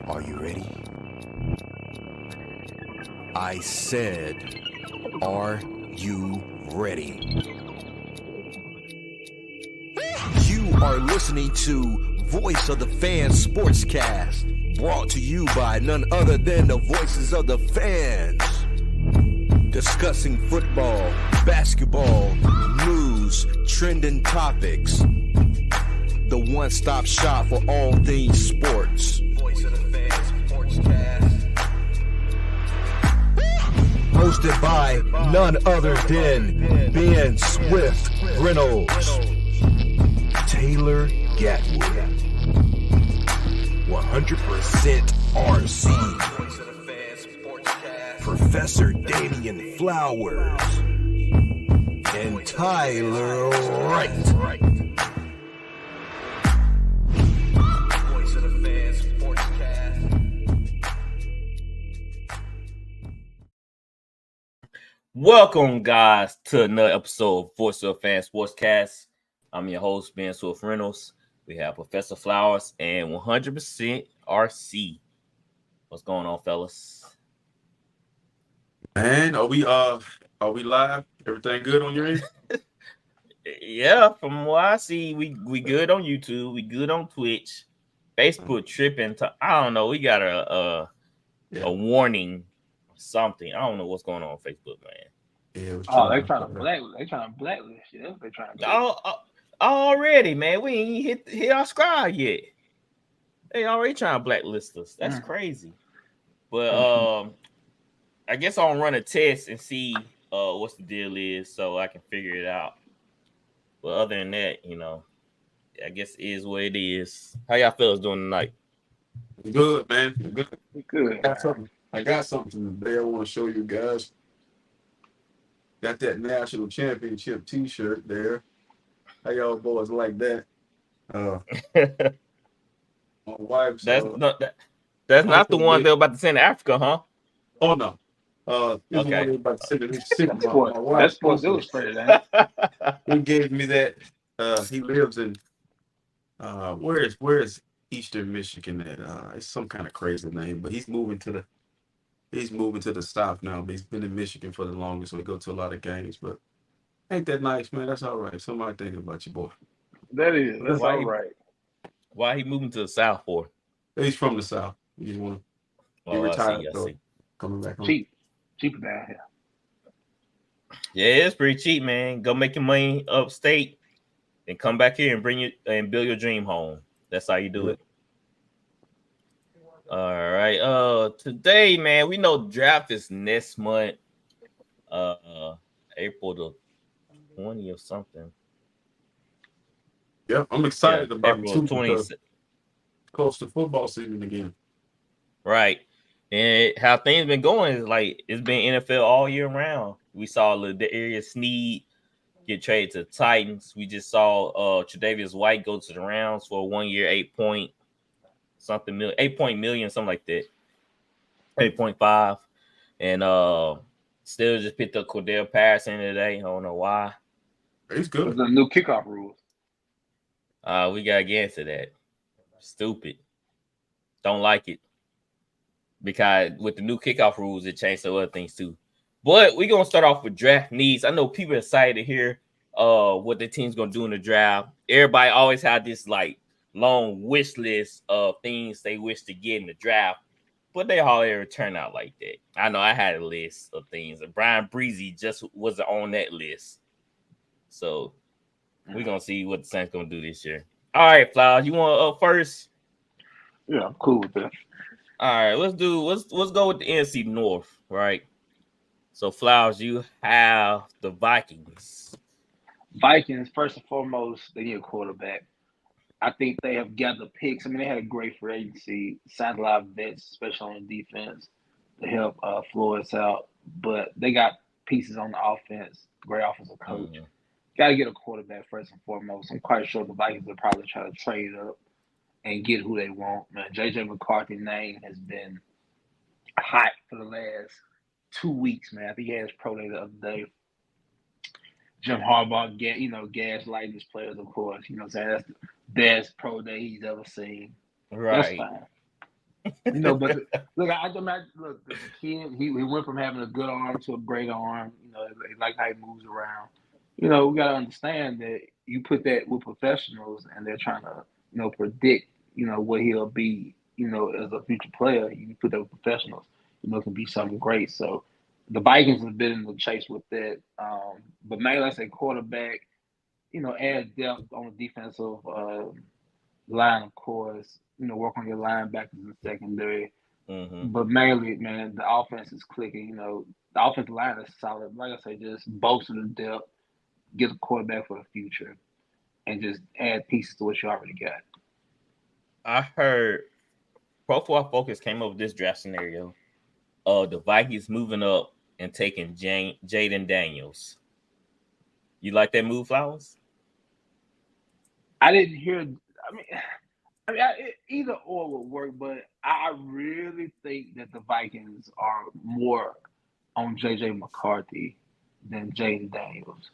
Are you ready? I said, are you ready? You are listening to Voice of the Fans Sportscast, brought to you by none other than the voices of the fans. Discussing football, basketball, news, trending topics. The one-stop shop for all things sports. Voice of the Fans Sportscast. Hosted by none other than Ben Swift Reynolds, Taylor Gatwood, 100% RC, Professor Damian Flowers, and Tyler Wright. Welcome, guys, to another episode of Voice of Fans Sportscast. I'm your host, Ben Swift Reynolds. We have Professor Flowers and 100% RC. What's going on, fellas? Man, are we live? Everything good on your end? Yeah, from what I see, we good on YouTube. We good on Twitch. Facebook tripping. I don't know. We got a warning. Something. I don't know what's going on Facebook, man. Yeah, they trying to blacklist you. That's what they trying to do. Already, man. We ain't hit our scribe yet. They already trying to blacklist us. That's crazy. But I guess I'll run a test and see what's the deal is so I can figure it out. But other than that, I guess it is what it is. How y'all fellas doing tonight? Good, man. Good. I got something today I want to show you guys. Got that national championship T-shirt there. How y'all boys like that? My wife's. That's not the one they're about to send to Africa, huh? Oh no. Okay. One about to send it. That's Sports Illustrated. He gave me that. He lives in. Where is Eastern Michigan at? It's some kind of crazy name, but he's moving to the South now. But he's been in Michigan for the longest, so he go to a lot of games. But ain't that nice, man? That's all right. Somebody thinking about you, boy. That's all right. Why he moving to the South for? He's from the South. You want to be retired, I see. Coming back home. Cheap down here. Yeah, it's pretty cheap, man. Go make your money upstate and come back here and bring it and build your dream home. That's how you do it. All right. Today, man, we know draft is next month. April the 20th or something. Yeah, I'm excited about April 20th. Close to football season again. Right. And how things been going is like it's been NFL all year round. We saw the area Snead get traded to the Titans. We just saw Tre'Davious White go to the Rounds for a 1 year, 8 point million, something like that. 8.5. And still just picked up Cordell Patterson today. I don't know why. He's good. The new kickoff rules. We gotta get into that. Stupid. Don't like it. Because with the new kickoff rules, it changed some other things too. But we're gonna start off with draft needs. I know people are excited to hear what the team's gonna do in the draft. Everybody always had this like long wish list of things they wish to get in the draft, but they hardly ever turn out like that. I know I had a list of things, and Brian Breezy just wasn't on that list. So we're gonna see what the Saints gonna do this year. All right, Flowers, you want up first? Yeah, I'm cool with that. All right, let's go with the NFC North, right? So Flowers, you have the Vikings. Vikings, first and foremost, they need a quarterback. I think they have gathered picks. I mean, they had a great free agency, signed a lot of vets, especially on the defense, to help Flores out. But they got pieces on the offense, great offensive coach. Mm-hmm. Got to get a quarterback first and foremost. I'm quite sure the Vikings will probably try to trade up and get who they want. Man, J.J. McCarthy's name has been hot for the last 2 weeks, man. I think he had his pro day the other day. Jim Harbaugh, gaslighting his players, of course. You know what I'm saying? That's the best pro day he's ever seen. Right. That's But look, look, the kid, he went from having a good arm to a great arm. They like how he moves around. We got to understand that you put that with professionals, and they're trying to, predict, what he'll be, as a future player. You put that with professionals, it can be something great. So the Vikings have been in the chase with that. But mainly, let's say quarterback, add depth on the defensive line, of course. Work on your linebackers in the secondary. Mm-hmm. But mainly, man, the offense is clicking. The offensive line is solid. Like I say, just bolster the depth, get a quarterback for the future, and just add pieces to what you already got. I heard Pro Football Focus came up with this draft scenario of the Vikings moving up and taking Jaden Daniels. You like that move, Flowers? I didn't hear. Either or would work, but I really think that the Vikings are more on J.J. McCarthy than Jaden Daniels.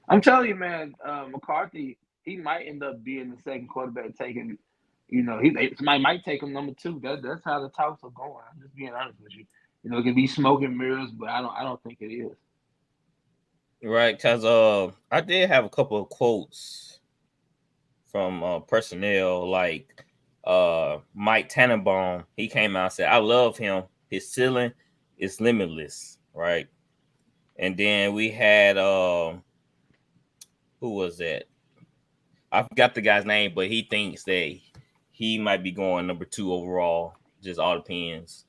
I'm telling you, man, McCarthy, he might end up being the second quarterback taken. Somebody might take him number 2. That's how the talks are going. I'm just being honest with you. It can be smoke and mirrors, but I don't think it is. Right, because I did have a couple of quotes from personnel like Mike Tannenbaum. He came out and said, "I love him. His ceiling is limitless." Right, and then we had who was that? I forgot the guy's name, but he thinks that he might be going number 2 overall. Just all depends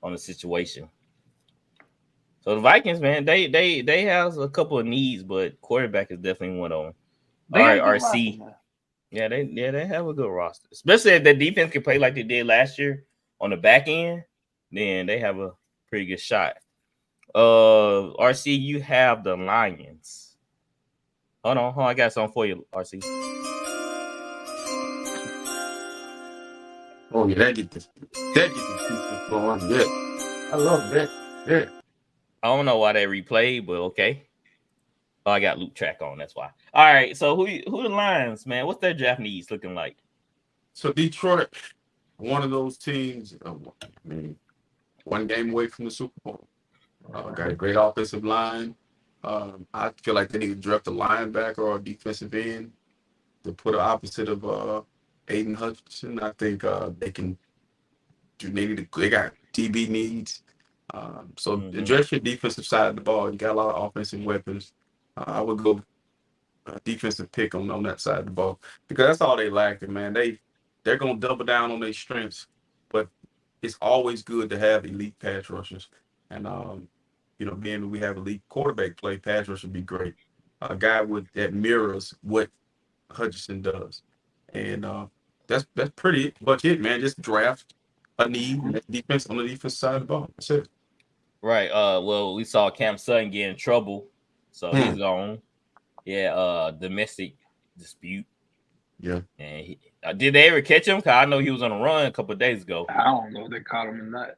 on the situation. So the Vikings, man, they have a couple of needs, but quarterback is definitely one of them. All right, RC. Yeah, they have a good roster. Especially if the defense can play like they did last year on the back end, then they have a pretty good shot. RC, you have the Lions. Hold on, I got something for you, RC. Oh yeah, that get this pieces going. Yeah, I love that. Yeah. I don't know why they replayed, but okay. Oh, I got loop track on. That's why. All right. So who the Lions, man? What's their draft needs looking like? So Detroit, one of those teams. One game away from the Super Bowl. Got a great offensive line. I feel like they need to draft a linebacker or a defensive end to put an opposite of Aiden Hutchinson. I think they can do. They got DB needs. So address your defensive side of the ball. You got a lot of offensive weapons. I would go defensive pick on that side of the ball because that's all they lacking, man. They're gonna double down on their strengths, but it's always good to have elite pass rushers. And being we have elite quarterback play, pass rush would be great. A guy that mirrors what Hutchinson does, and that's pretty much it, man. Just draft a need defense on the defense side of the ball. That's it. Right. Well, we saw Cam Sutton get in trouble, so he's gone. Yeah. Domestic dispute. Yeah. And did they ever catch him? Cause I know he was on a run a couple of days ago. I don't know if they caught him or not.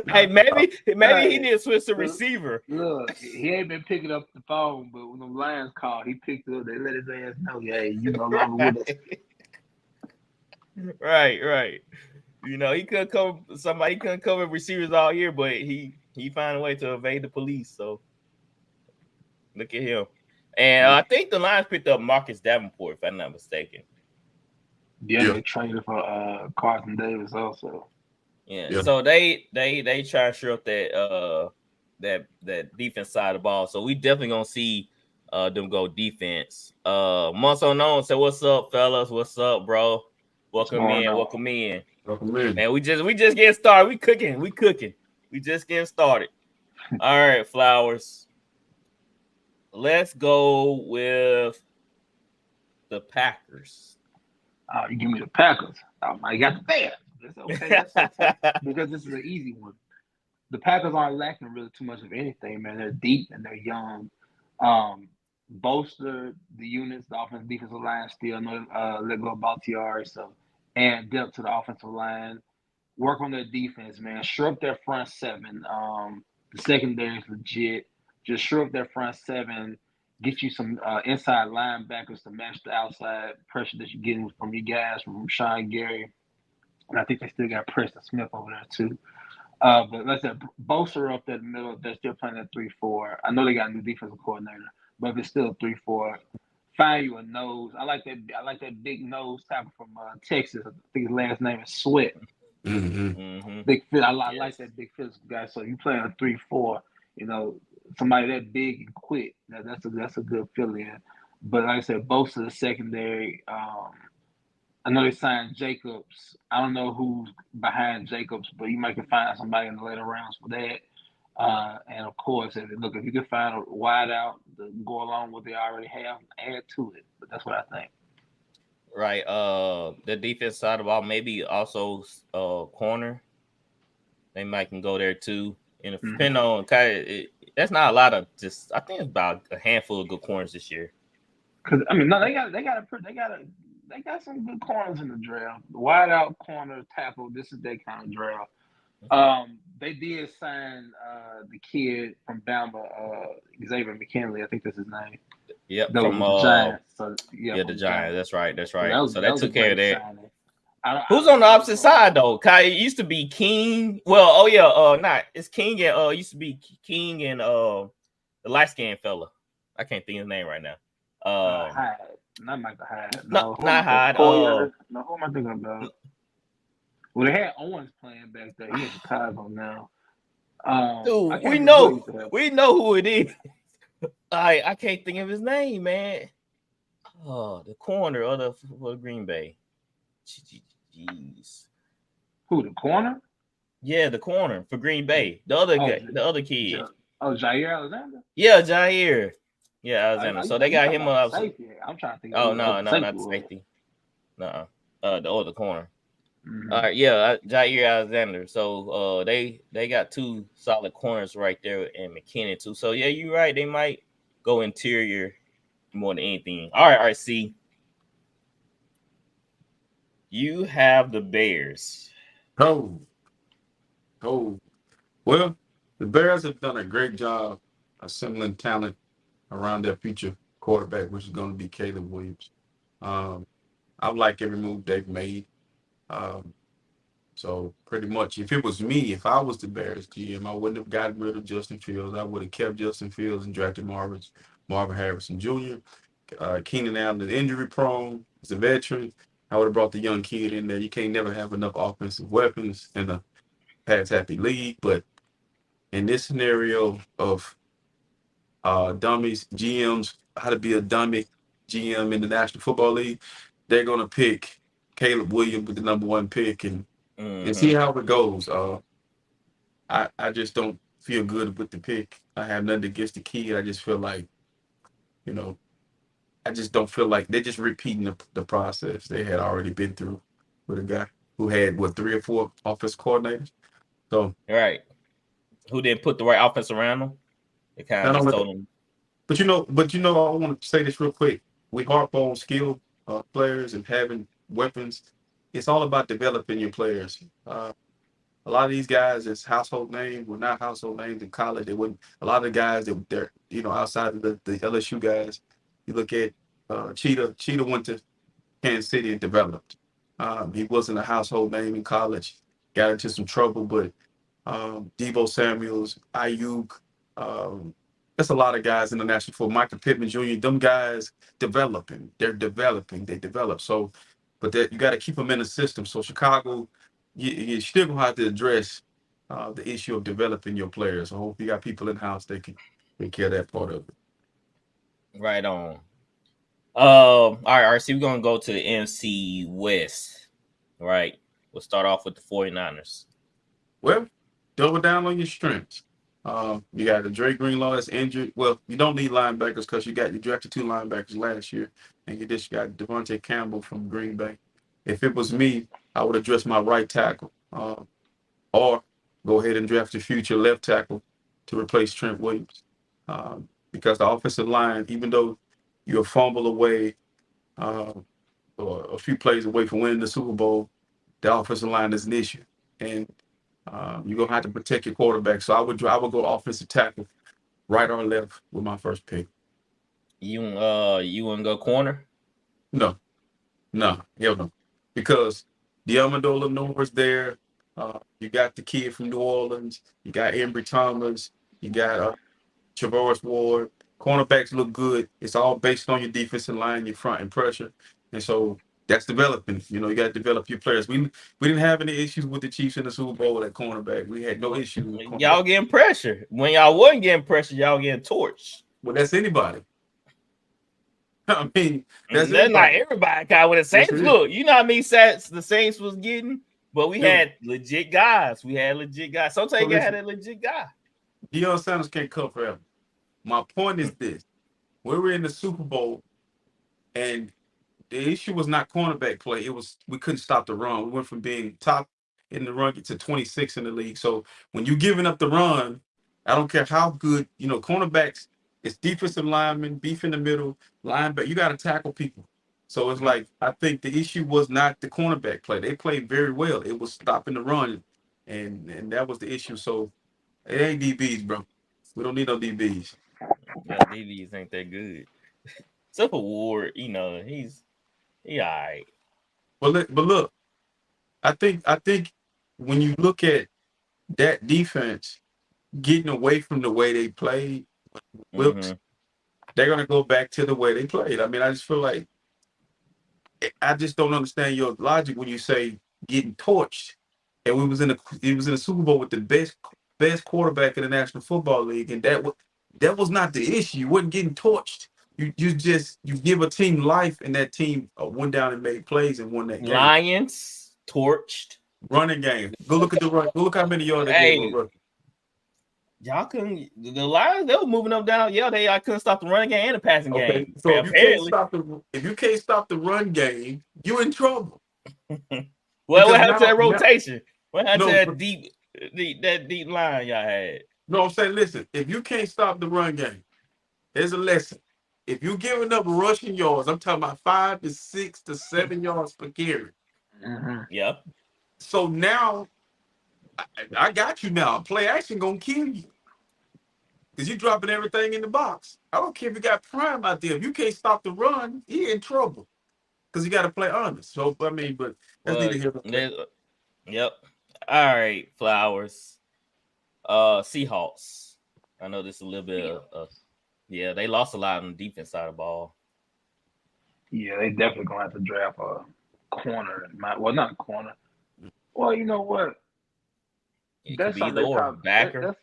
Hey, maybe he need to switch to receiver. Look, he ain't been picking up the phone, but when the Lions called, he picked it up. They let his ass know, hey, you no longer with us. Right. He couldn't cover somebody. He couldn't cover receivers all year, but he found a way to evade the police. So look at him. And I think the Lions picked up Marcus Davenport, if I'm not mistaken. Yeah, they traded for Carson Davis also. Yeah. So they try to shore up that defense side of the ball. So we definitely gonna see them go defense. Months unknown said, "What's up, fellas? What's up, bro? Welcome in. Man, we just getting started. We cooking. We just getting started. All right, Flowers. Let's go with the Packers. You give me the Packers. I got the Bears. That's okay. Because this is an easy one. The Packers aren't lacking really too much of anything, man. They're deep and they're young. Bolster the units, the offensive defensive line still let go of Bakhtiari, so add depth to the offensive line. Work on their defense, man. Shore up their front seven. The secondary is legit. Just shore up their front seven get you some inside linebackers to match the outside pressure that you're getting from you guys, from Sean Gary. And I think they still got Preston Smith over there too. But let's say Bosa up there in the middle. They're still playing at 3-4. I know they got a new defensive coordinator, but if it's still 3-4, find you a nose. I like that big nose tackle from Texas. I think his last name is Sweat. Big fit. I like that big physical guy. So you play on 3-4, somebody that big and quick. That's a good fill-in. But like I said, both of the secondary. I know they signed Jacobs. I don't know who's behind Jacobs, but you might can find somebody in the later rounds for that. And of course, if you can find a wide out to go along with what they already have, add to it. But that's what I think. Right. The defense side of the ball, maybe also corner. They might can go there too. And depending on that's not a lot of just. I think it's about a handful of good corners this year. Because they got some good corners in the draft. Wide out corner tackle. This is that kind of draft. They did sign the kid from Bama, Xavier McKinley. I think that's his name. Yep, from the Giants. So, the Giants. That's right. So that took care of that. Signing. Who's on the opposite side though? Kai, it used to be King. Well, it's King and used to be King and the light skinned fella. I can't think of his name right now. Hyde. Not Michael Hyde. No, not Hyde. Who am I thinking about? Well, they had Owens playing back there. He's in Chicago now. Dude, we know who it is. I can't think of his name, man. Oh, the corner of the Green Bay. Jeez. Who, the corner? Yeah, the corner for Green Bay. The other guy, the other kid. Jair Alexander? Yeah, Jair. Yeah, Alexander. So they got him up. Safety. I'm trying to think. Oh, no, not the safety. No, the other corner. All right, yeah, Jair Alexander. So they got two solid corners right there, and McKinnon too. So yeah, you're right. They might go interior more than anything. All right. See, you have the Bears. Oh. Well, the Bears have done a great job assembling talent around their future quarterback, which is going to be Caleb Williams. I like every move they've made. So pretty much, if it was me, if I was the Bears GM, I wouldn't have gotten rid of Justin Fields. I would have kept Justin Fields and drafted Marvin Harrison Jr. Keenan Allen is injury prone. He's a veteran. I would have brought the young kid in there. You can't never have enough offensive weapons in a pass-happy league. But in this scenario of dummies, GMs, how to be a dummy GM in the National Football League, they're going to pick Caleb Williams with the number 1 pick and see how it goes. I just don't feel good with the pick. I have nothing against the kid. I just feel like, I just don't feel like they're just repeating the process they had already been through with a guy who had, 3 or 4 offense coordinators. So right. Who didn't put the right offense around them? They kind of just told them. But I want to say this real quick. We harp on skilled players and having weapons. It's all about developing your players. A lot of these guys is household names. Were not household names in college. They wouldn't. A lot of the guys that they're outside of the LSU guys. You look at Cheetah. Cheetah went to Kansas City and developed. He wasn't a household name in college. Got into some trouble, but Deebo Samuels, Ayuk, that's a lot of guys in the National Football. Michael Pittman Jr. Them guys developing. They're developing. They develop. So, but you got to keep them in the system. So Chicago, you still gonna have to address the issue of developing your players. I hope you got people in house that can take care of that part of it. Right on. All right, RC, we're gonna go to the NFC West. All right. We'll start off with the 49ers. Well, double down on your strengths. You got the Drake Greenlaw that's injured. Well, you don't need linebackers because you drafted 2 linebackers last year, and you just got Devontae Campbell from Green Bay. If it was me, I would address my right tackle, or go ahead and draft a future left tackle to replace Trent Williams, because the offensive line, even though you're a fumble away or a few plays away from winning the Super Bowl, the offensive line is an issue, and you're gonna have to protect your quarterback. So I would go offensive tackle, right or left, with my first pick. You want to go corner? No, hell no. Because Diamandola Noor's there. You got the kid from New Orleans. You got Embry Thomas. You got Travaris Ward. Cornerbacks look good. It's all based on your defensive line, your front and pressure. And so that's developing. You got to develop your players. We didn't have any issues with the Chiefs in the Super Bowl at cornerback. We had no issues with cornerback. Y'all getting pressure. When y'all wasn't getting pressure, y'all getting torched. Well, that's anybody. I mean, that's not everybody. With the Saints, look, you know how many sets the Saints was getting, but we had legit guys. Sometimes you had a legit guy. Deion Sanders can't come forever. My point is this: we were in the Super Bowl, and the issue was not cornerback play. It was we couldn't stop the run. We went from being top in the run to 26 in the league. So when you're giving up the run, I don't care how good, cornerbacks, it's defensive linemen, beef in the middle, linebacker. You got to tackle people. So it's like, I think the issue was not the cornerback play. They played very well. It was stopping the run, and that was the issue. So it ain't DBs, bro. We don't need no DBs. Yeah, DBs ain't that good. Except for Ward, he all right. But look, I think when you look at that defense getting away from the way they played, Wilkes, they're gonna go back to the way they played. I mean, I just feel like I just don't understand your logic when you say getting torched. And he was in the Super Bowl with the best quarterback in the National Football League, and that was not the issue. You wasn't getting torched. You give a team life, and that team went down and made plays and won that game. Lions torched. Running game. Go look at the run. Go look how many yards they gave. Y'all couldn't. The Lions, they were moving up down. Yeah, I couldn't stop the running game and the passing game. So if you can't stop the run game, you're in trouble. Well, what happened to that rotation? What happened to that deep line y'all had? No, I'm saying, listen, if you can't stop the run game, there's a lesson. If you're giving up rushing yards, I'm talking about 5 to 6 to 7 yards per carry. Yep. So now, I got you now. Play action gonna kill you. Because you're dropping everything in the box. I don't care if you got Prime out there. If you can't stop the run, you're in trouble. Because you got to play honest. So, I mean, but that's neither here nor there. Yep. All right, Flowers. Seahawks. I know this is a little bit of they lost a lot on the defense side of the ball. Yeah, they definitely gonna have to draft a corner. Well, not a corner. Well, you know what? That's could be either backer.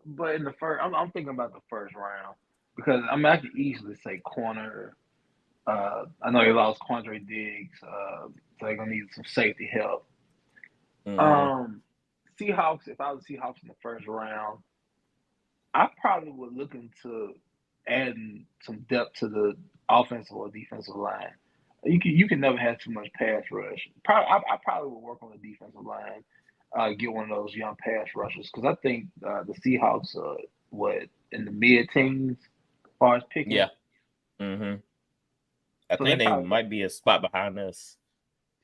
But in the first, I'm thinking about the first round because I could easily say corner. I know they lost Quandre Diggs, so they're gonna need some safety help. Seahawks. If I was Seahawks in the first round, I probably would look into adding some depth to the offensive or defensive line. You can never have too much pass rush. I probably would work on the defensive line. Get one of those young pass rushers because I think the Seahawks are in the mid-teens as far as picking. Yeah. I think they might be a spot behind us.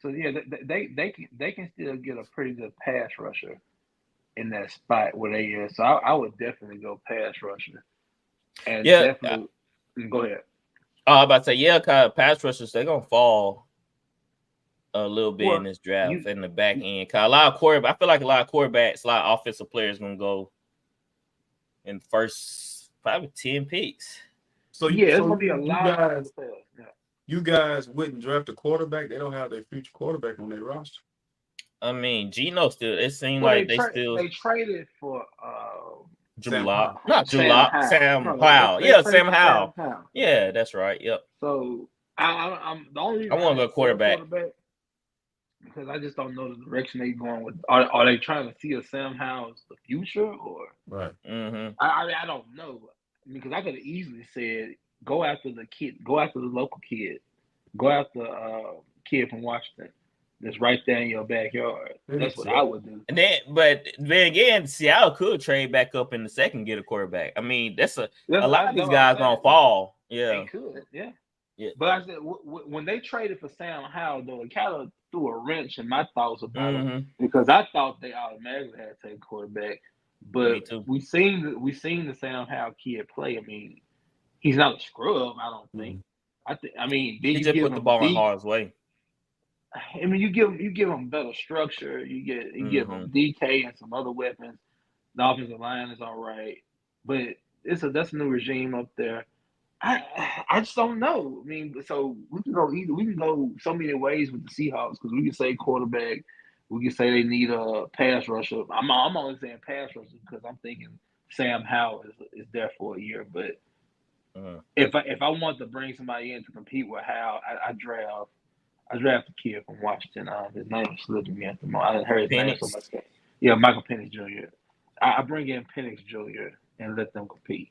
So yeah, they can still get a pretty good pass rusher in that spot where they is. So I would definitely go pass rusher. And definitely go ahead. I'm about to say cause pass rushers they're gonna fall a little bit in this draft in the back end. Cause I feel like a lot of quarterbacks, a lot of offensive players gonna go in the first probably 10 picks. So it's gonna be a lot of players. Yeah. You guys wouldn't draft a quarterback. They don't have their future quarterback on their roster. I mean, Geno still. It seemed like they traded for Drew Lock. Not Drew Lock. Sam Howell. Yeah, Sam Howell. Yeah, that's right. Yep. So I'm the only. I want to go quarterback because I just don't know the direction they're going with. Are they trying to see if Sam Howell's the future or? Right. I don't know because I could have easily said go after the kid, go after the local kid, go after kid from Washington. That's right there in your backyard. That's what I would do. And then again, Seattle could trade back up in the second, get a quarterback. I mean, that's a lot of these guys gonna fall. Yeah, they could. Yeah. But I said when they traded for Sam Howell, though, it kind of threw a wrench in my thoughts about it because I thought they automatically had to take a quarterback. But we seen the Sam Howell kid play. I mean, He's not a scrub, I don't think. I mean, then He you just give put the him ball in harm's way. I mean, you give him better structure. You give him DK and some other weapons. The offensive line is all right, but that's a new regime up there. I just don't know. I mean, so we can go so many ways with the Seahawks because we can say quarterback, we can say they need a pass rusher. I'm only saying pass rusher because I'm thinking Sam Howell is there for a year. But if I want to bring somebody in to compete with Howell, I draft the kid from Washington. His name is slipping me at the moment. I didn't hear his name so much. Yeah, Michael Penix Jr. I bring in Penix Jr. and let them compete.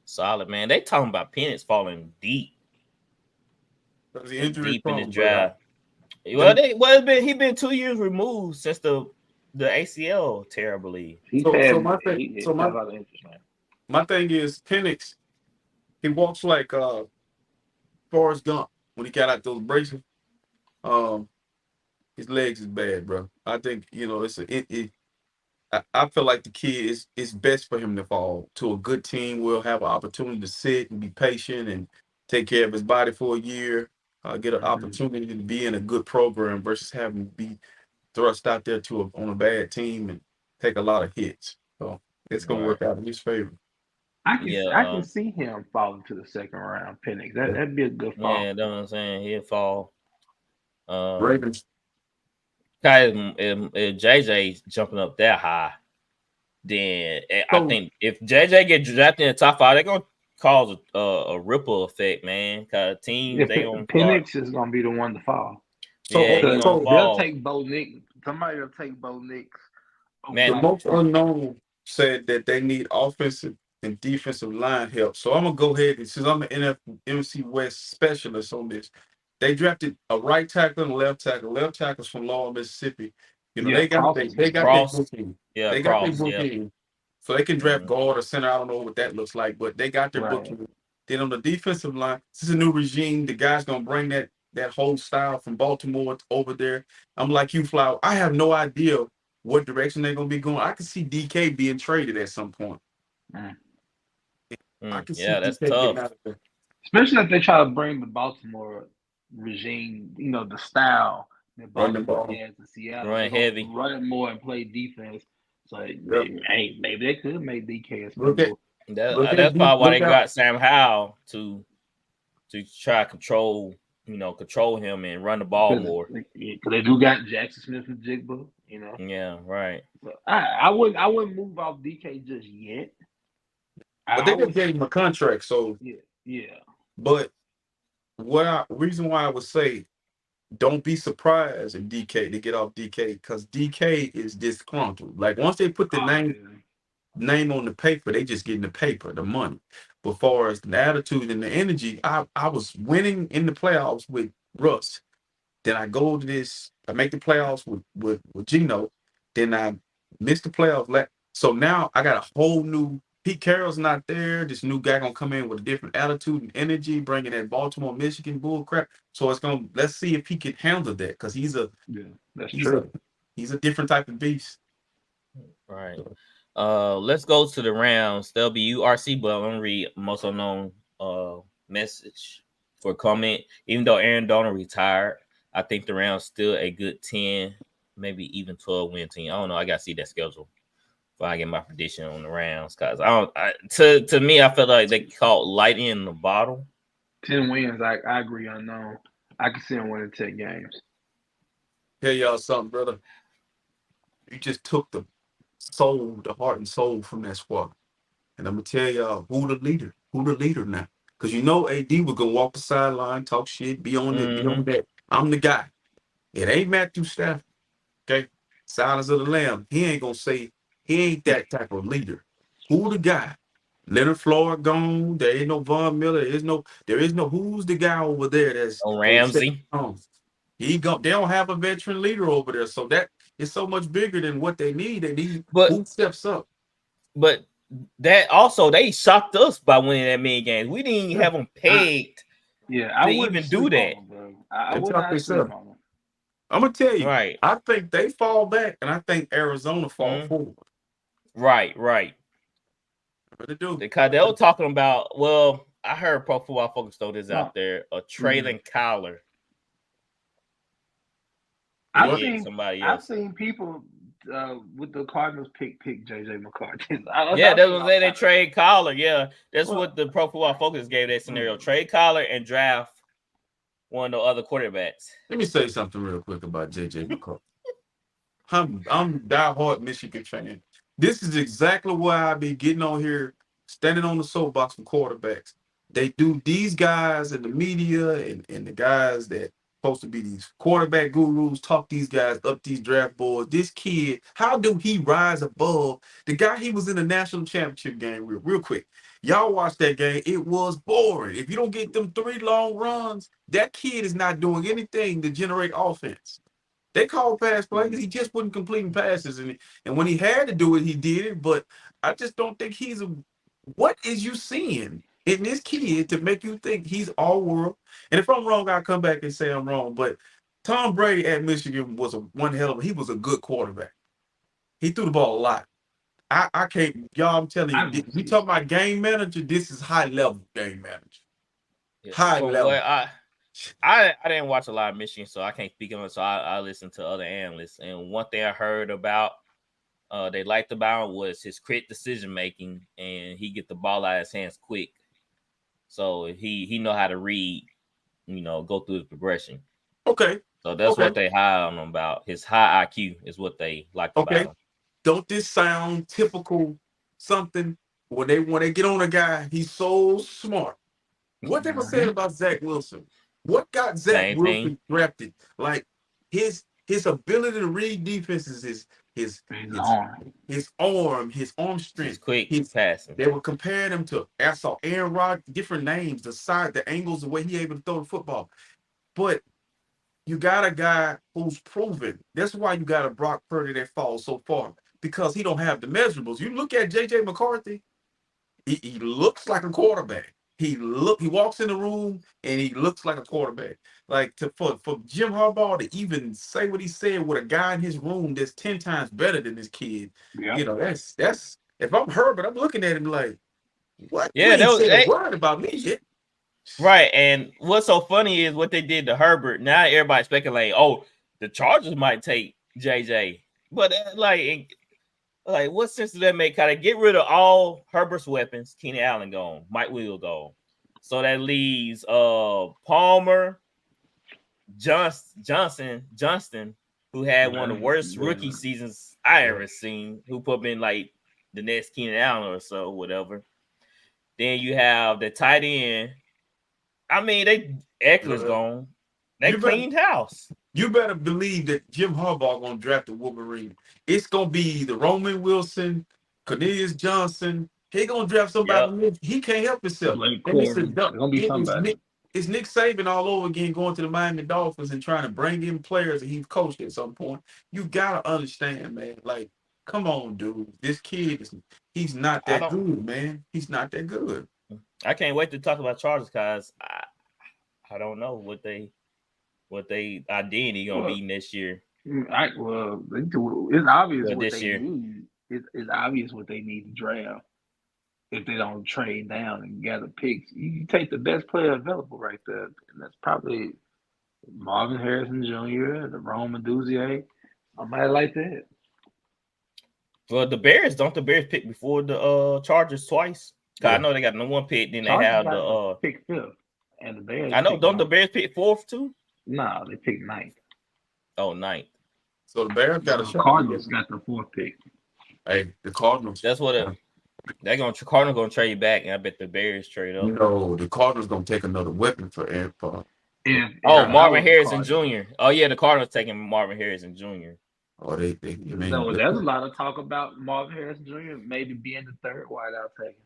Solid, man. They talking about Penix falling deep. Deep in the draft. Well, he been 2 years removed since the ACL tear, I believe. My thing is Penix. He walks like Forrest Gump when he got out those braces. His legs is bad, bro. I think I feel like the kid is best for him to fall to a good team. Will have an opportunity to sit and be patient and take care of his body for a year. Get an opportunity to be in a good program versus having to be thrust out there on a bad team and take a lot of hits. So it's gonna work out in his favor. I can see him falling to the second round. Penix. That'd be a good fall. Yeah, that's what I'm saying. He'll fall. Ravens. If JJ jumping up that high, then I think if JJ get drafted in the top 5, they're gonna cause a ripple effect, man. Because teams they gonna Penix is gonna be the one to fall. They'll take Bo Nix. Somebody will take Bo Nix. Man, the most unknown said that they need offensive and defensive line help. So I'm gonna go ahead and since I'm an NFC West specialist on this, they drafted a right tackle and a left tackle. Left tackle's from Laurel, Mississippi. They got their booking. They got their booking. So they can draft guard or center. I don't know what that looks like, but they got their booking. Then on the defensive line, this is a new regime. The guy's gonna bring that whole style from Baltimore over there. I'm like you, Flower. I have no idea what direction they're gonna be going. I can see DK being traded at some point. I can see that's tough. Especially if they try to bring the Baltimore regime, the style that Baltimore has in Seattle. Run heavy. Run more and play defense. So maybe they could make DK a that's probably why they got Sam Howell to try to control him and run the ball more. Because they do got Jackson Smith and Jigba, Yeah, right. So I wouldn't move off DK just yet. But they just gave him a contract, so yeah. But reason why I would say don't be surprised if DK to get off DK because DK is disgruntled. Like once they put the name on the paper, they just getting the paper, the money. But far as the attitude and the energy, I was winning in the playoffs with Russ. Then I go to this, I make the playoffs with Gino. Then I miss the playoffs. So now I got a whole new. Pete Carroll's not there. This new guy gonna come in with a different attitude and energy, bringing that Baltimore, Michigan bull crap. So let's see if he can handle that because he's a different type of beast. Right. Let's go to the rounds. There'll be URC, but I'm gonna read most unknown message for comment. Even though Aaron Donald retired, I think the round's still a good 10, maybe even 12 win team. I don't know. I gotta see that schedule. If I get my prediction on the rounds, because to me, I feel like they caught lightning in the bottle. 10 wins, I agree. Unknown. I can see them winning 10 games. Tell y'all something, brother. You just took the heart and soul from that squad, and I'm gonna tell y'all who the leader now. Because AD was gonna walk the sideline, talk shit, be on that. I'm the guy. It ain't Matthew Stafford. Okay, silence of the lamb. He ain't gonna say. He ain't that type of leader. Who the guy? Leonard Floyd gone. There ain't no Von Miller. There is no. Who's the guy over there? That's Ramsey. They don't have a veteran leader over there, so that is so much bigger than what they need. They need who steps up. But that also they shocked us by winning that many games. We didn't even have them pegged. I wouldn't even do that. I would not sleep on them. I'm gonna tell you. Right. I think they fall back, and I think Arizona fall forward. Right. What they do? Because they were talking about, well, I heard Pro Football Focus throw this out there, a Traylon Collar. I've seen people with the Cardinals pick JJ McCarthy. Yeah, that's what they trade Collar. Yeah, that's what the Pro Football Focus gave that scenario. Trade Collar and draft one of the other quarterbacks. Let me say something real quick about JJ McCarthy. I'm diehard Michigan fan. This is exactly why I be getting on here, standing on the soapbox for quarterbacks. They do these guys in the media and the guys that supposed to be these quarterback gurus talk these guys up these draft boards. This kid, how do he rise above the guy he was in the national championship game real quick? Y'all watch that game. It was boring. If you don't get them 3 long runs, that kid is not doing anything to generate offense. They called pass play because he just wasn't completing passes. And when he had to do it, he did it. But I just don't think he's a – what is you seeing in this kid to make you think he's all world? And if I'm wrong, I'll come back and say I'm wrong. But Tom Brady at Michigan was one hell of – he was a good quarterback. He threw the ball a lot. I can't – y'all, I'm telling you, we talk about game manager, this is high-level game manager. Yeah, high level. I didn't watch a lot of Michigan, so I can't speak on it. So I listened to other analysts. And one thing I heard about they liked about him was his quick decision making, and he get the ball out of his hands quick. So he know how to read, go through the progression. Okay. So that's what they high on him about. His high IQ is what they liked about him. Don't this sound typical something when they get on a guy, he's so smart. What they were saying about Zach Wilson? What got Zach Wilson drafted? Like his ability to read defenses, his arm strength, his quick passing. They were comparing him to Aaron Rodgers, different names, the side, the angles, the way he able to throw the football. But you got a guy who's proven. That's why you got a Brock Purdy that falls so far, because he don't have the measurables. You look at J.J. McCarthy, he looks like a quarterback. He walks in the room and he looks like a quarterback. Like for Jim Harbaugh to even say what he said with a guy in his room that's 10 times better than this kid. Yep. That's if I'm Herbert, I'm looking at him like, what? Yeah, they worried about me yet. Right. And what's so funny is what they did to Herbert. Now everybody's speculating, the Chargers might take JJ. But like what sense does that make? Kind of get rid of all Herbert's weapons. Keenan Allen gone. Mike Will gone. So that leaves Palmer, Johnston, who had one of the worst rookie seasons I ever seen, who put him in like the next Keenan Allen or so, whatever. Then you have the tight end. I mean, Eckler's gone. They cleaned house. You better believe that Jim Harbaugh gonna draft a Wolverine. It's gonna be the Roman Wilson, Cornelius Johnson. He gonna draft somebody. Yep. He can't help himself. It's Nick Saban all over again, going to the Miami Dolphins and trying to bring in players that he's coached at some point. You gotta understand, man. Like, come on, dude. This kid he's not that good, man. He's not that good. I can't wait to talk about Chargers, guys. I don't know what they identity gonna be next year. It's obvious what they need. It's obvious what they need to draft. If they don't trade down and gather picks, you take the best player available right there, and that's probably Marvin Harrison Jr., the Rome Meduzier, somebody like that. Well, the Bears pick before the Chargers twice? I know they got the one pick, then they have the pick fifth, and the Bears. I know. Don't the Bears pick fourth too? No, they pick ninth. Oh, ninth. So the Bears got a shot. Cardinals got the fourth pick. Hey, the Cardinals. That's what Cardinals gonna trade back, and I bet the Bears trade up. No, the Cardinals gonna take another weapon for Aaron. Marvin Harrison Jr. Oh yeah, the Cardinals taking Marvin Harrison Jr. Oh, there's a lot of talk about Marvin Harrison Jr. maybe being the third wideout taken.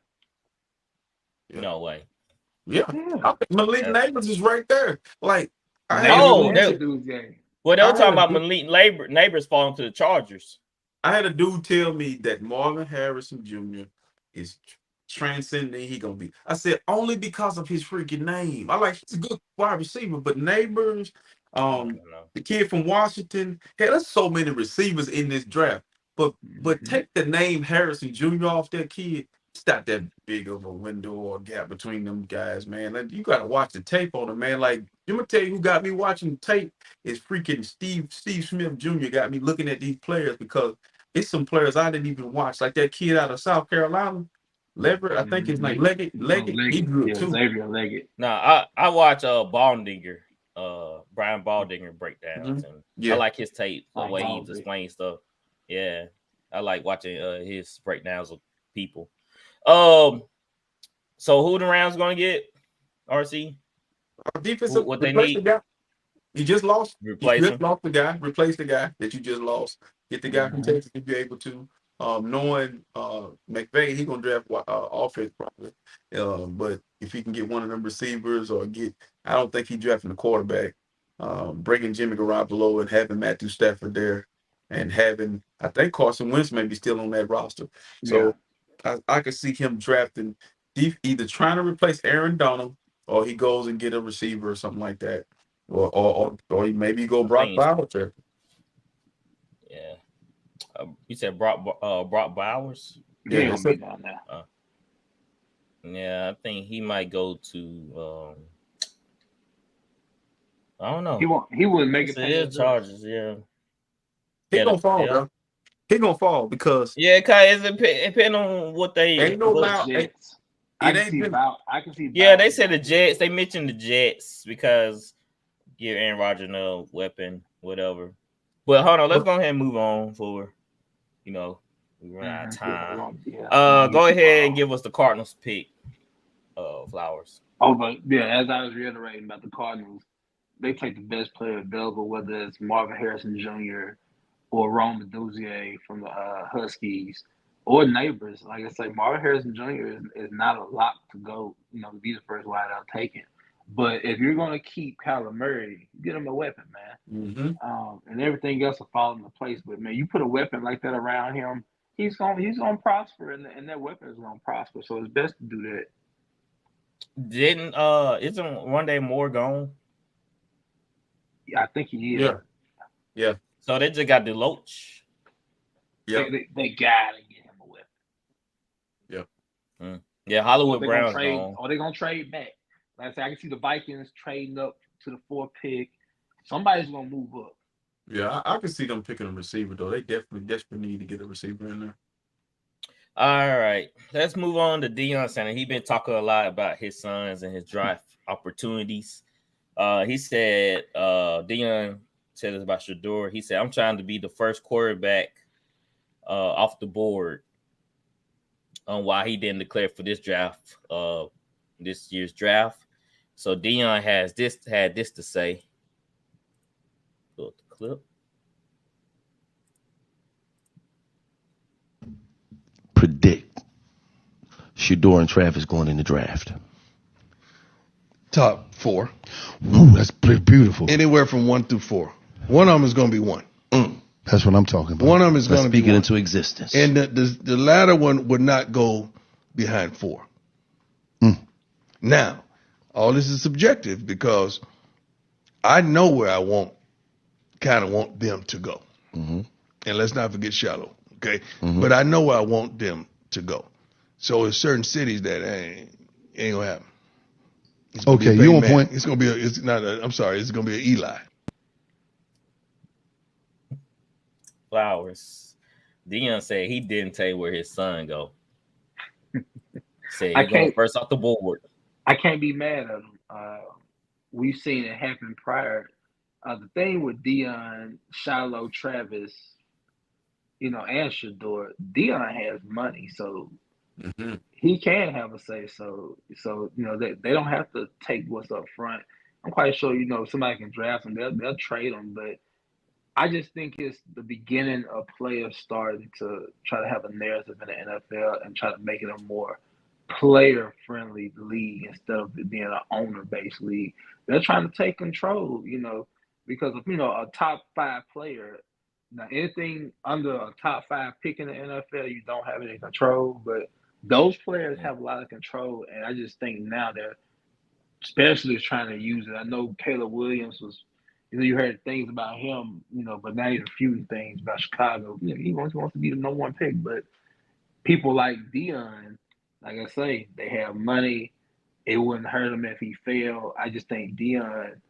Yeah. No way. Yeah. Malik Neighbors is right there. Like, they were talking about Malik Neighbors falling to the Chargers. I had a dude tell me that Marvin Harrison Jr. is transcending. He gonna be. I said only because of his freaking name. He's a good wide receiver, but Neighbors, the kid from Washington. Hey, there's so many receivers in this draft. But take the name Harrison Jr. off that kid. It's not that big of a window or gap between them guys, man. Like, you gotta watch the tape on them, man. Like, I'm gonna tell you who got me watching tape is freaking Steve Smith Jr. got me looking at these players because it's some players I didn't even watch. Like that kid out of South Carolina, Leverett, I think his name Leggett. He good too. Xavier Leggett. Nah, I watch Baldinger, Brian Baldinger breakdowns, and Yeah. I like his tape, the Like way he Baldy. explains stuff. Yeah, I like watching his breakdowns of people. So who the Rams gonna get? RC? Defensive, What they replace the need? guy. You just lost. Replace You just him. lost the guy. Replace the guy that you just lost. Get the guy from Texas if you're able to. Knowing McVay, he gonna draft offense probably. But if he can get one of them receivers or I don't think he drafting a quarterback. Bringing Jimmy Garoppolo and having Matthew Stafford there, and I think Carson Wentz may be still on that roster. So I could see him drafting either trying to replace Aaron Donald or he goes and get a receiver or something like that. Or he maybe go Brock Bowers there. Yeah. You said Brock Bowers? Yeah, he'll be down there. Yeah, I think he might go to I don't know. He wouldn't make it past the Chargers, yeah. He gonna fall, bro. He gonna fall because cause it depends on what they ain't no Jets. I can see. Yeah, they said the Jets. They mentioned the Jets because give Aaron Rodgers a weapon, whatever. But hold on, let's go ahead and move on for we run out of time. Go ahead and give us the Cardinals pick. Flowers. Oh, but yeah, as I was reiterating about the Cardinals, they take the best player available, whether it's Marvin Harrison Jr. or Rome Meduzier from the Huskies or Neighbors. Like I say, Marvin Harrison Jr. is not a lock to go, to be the first wide out taken. But if you're going to keep Kyler Murray, get him a weapon, man. And everything else will fall into place. But, man, you put a weapon like that around him, he's gonna prosper, and that weapon is going to prosper. So it's best to do that. Isn't one day more gone? Yeah, I think he is. Yeah. So they just got Deloach. Yeah. They got to get him a weapon. Yeah. Yeah, Hollywood Brown's gone. Or they're going to trade back. Like I said, I can see the Vikings trading up to the 4th pick. Somebody's going to move up. Yeah, I can see them picking a receiver, though. They desperately need to get a receiver in there. All right. Let's move on to Deion Sanders. He's been talking a lot about his sons and his draft opportunities. He said, Deion said this about Shedeur. He said, I'm trying to be the first quarterback off the board on why he didn't declare for this draft, this year's draft. So Deion had this to say. Pull up the clip. Predict Shedeur and Travis going in the draft. Top 4. Ooh, that's beautiful. Anywhere from 1 through 4. One of them is going to be 1. That's what I'm talking about. One of them is going to be speak it 1. into existence. And the latter one would not go behind 4. Now, all this is subjective because I know where I kind of want them to go. And let's not forget Shallow, okay? But I know where I want them to go. So there's certain cities that ain't going to happen. Okay, you on point. It's going to be it's going to be an Eli. Flowers. Deion said he didn't tell you where his son go. Said I he's going can't- first off the board. I can't be mad at him. We've seen it happen prior. The thing with Deion, Shiloh, Travis, and Shedeur, Deion has money, so he can have a say. So they don't have to take what's up front. I'm quite sure if somebody can draft them, they'll trade them. But I just think it's the beginning of players starting to try to have a narrative in the NFL and try to make it a more player-friendly league instead of it being an owner-based league. They're trying to take control, because of a top 5 player. Now, anything under a top 5 pick in the NFL, you don't have any control. But those players have a lot of control, and I just think now they're especially trying to use it. I know Caleb Williams was, you heard things about him, but now he's refuting things about Chicago. He wants to be the number 1 pick, but people like Deion, like I say, they have money. It wouldn't hurt him if he failed. I just think Dion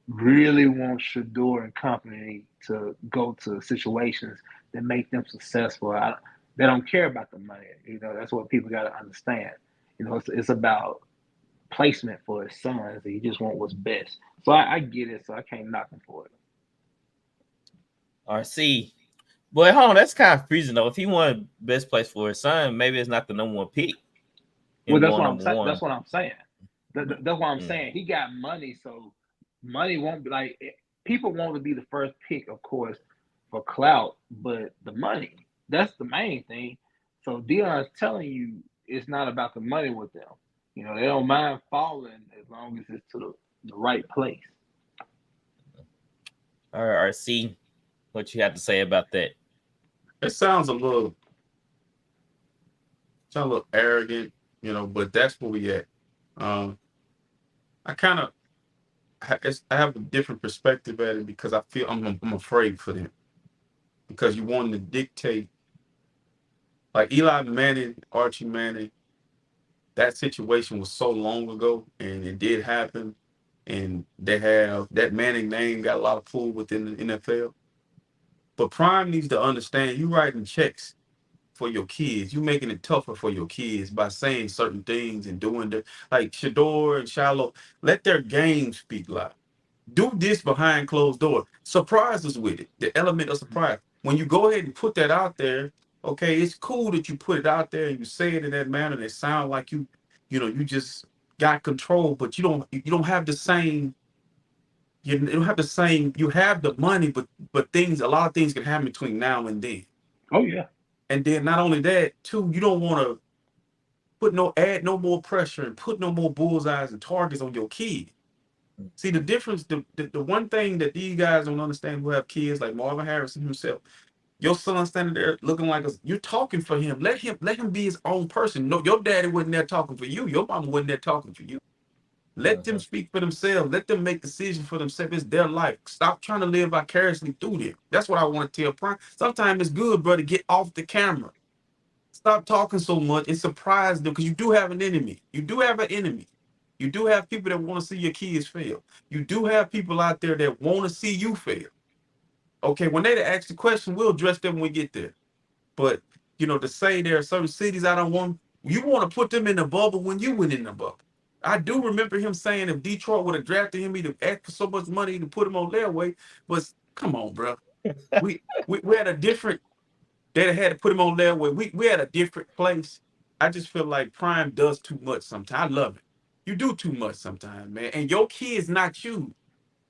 really wants Shedeur and company to go to situations that make them successful. They don't care about the money. That's what people got to understand. It's about placement for his sons. He just want what's best. So I get it. So I can't knock him for it. RC. But hold on, that's kind of freezing though. If he wanted best place for his son, maybe it's not the number one pick. Well, that's what I'm saying. That's what I'm saying. That's what I'm saying. He got money, so money won't be like people want to be the first pick, of course, for clout, but the money, that's the main thing. So Dion's telling you it's not about the money with them. They don't mind falling as long as it's to the right place. All right, RC, what you have to say about that? It sounds a little arrogant, but that's where we at. I have a different perspective at it because I feel I'm afraid for them, because you want to dictate, like Eli Manning, Archie Manning. That situation was so long ago, and it did happen, and they have that Manning name got a lot of pull within the NFL. But Prime needs to understand, you writing checks for your kids. You making it tougher for your kids by saying certain things and doing like Shedeur and Shiloh. Let their game speak loud. Do this behind closed door. Surprise us with it. The element of surprise. When you go ahead and put that out there, okay, it's cool that you put it out there and you say it in that manner that sound like you just got control, but you don't have the same. You don't have the same. You have the money, but a lot of things can happen between now and then. Oh yeah. And then not only that, too, you don't want to add no more pressure and put no more bullseyes and targets on your kid. See the difference. The one thing that these guys don't understand who have kids like Marvin Harrison himself. Your son standing there looking like you're talking for him. Let him be his own person. No, your daddy wasn't there talking for you. Your mama wasn't there talking for you. Let them speak for themselves. Let them make decisions for themselves. It's their life. Stop trying to live vicariously through them. That's what I want to tell Prime. Sometimes it's good, brother, get off the camera. Stop talking so much and surprise them, because you do have an enemy. You do have an enemy. You do have people that want to see your kids fail. You do have people out there that want to see you fail. Okay, when they ask the question, we'll address them when we get there. But, to say there are certain cities I don't want, you want to put them in the bubble when you went in the bubble. I do remember him saying if Detroit would have drafted him, he'd have asked for so much money to put him on their way. But come on, bro. we had a different, they had to put him on their way. We had a different place. I just feel like Prime does too much sometimes. I love it. You do too much sometimes, man. And your kids, not you.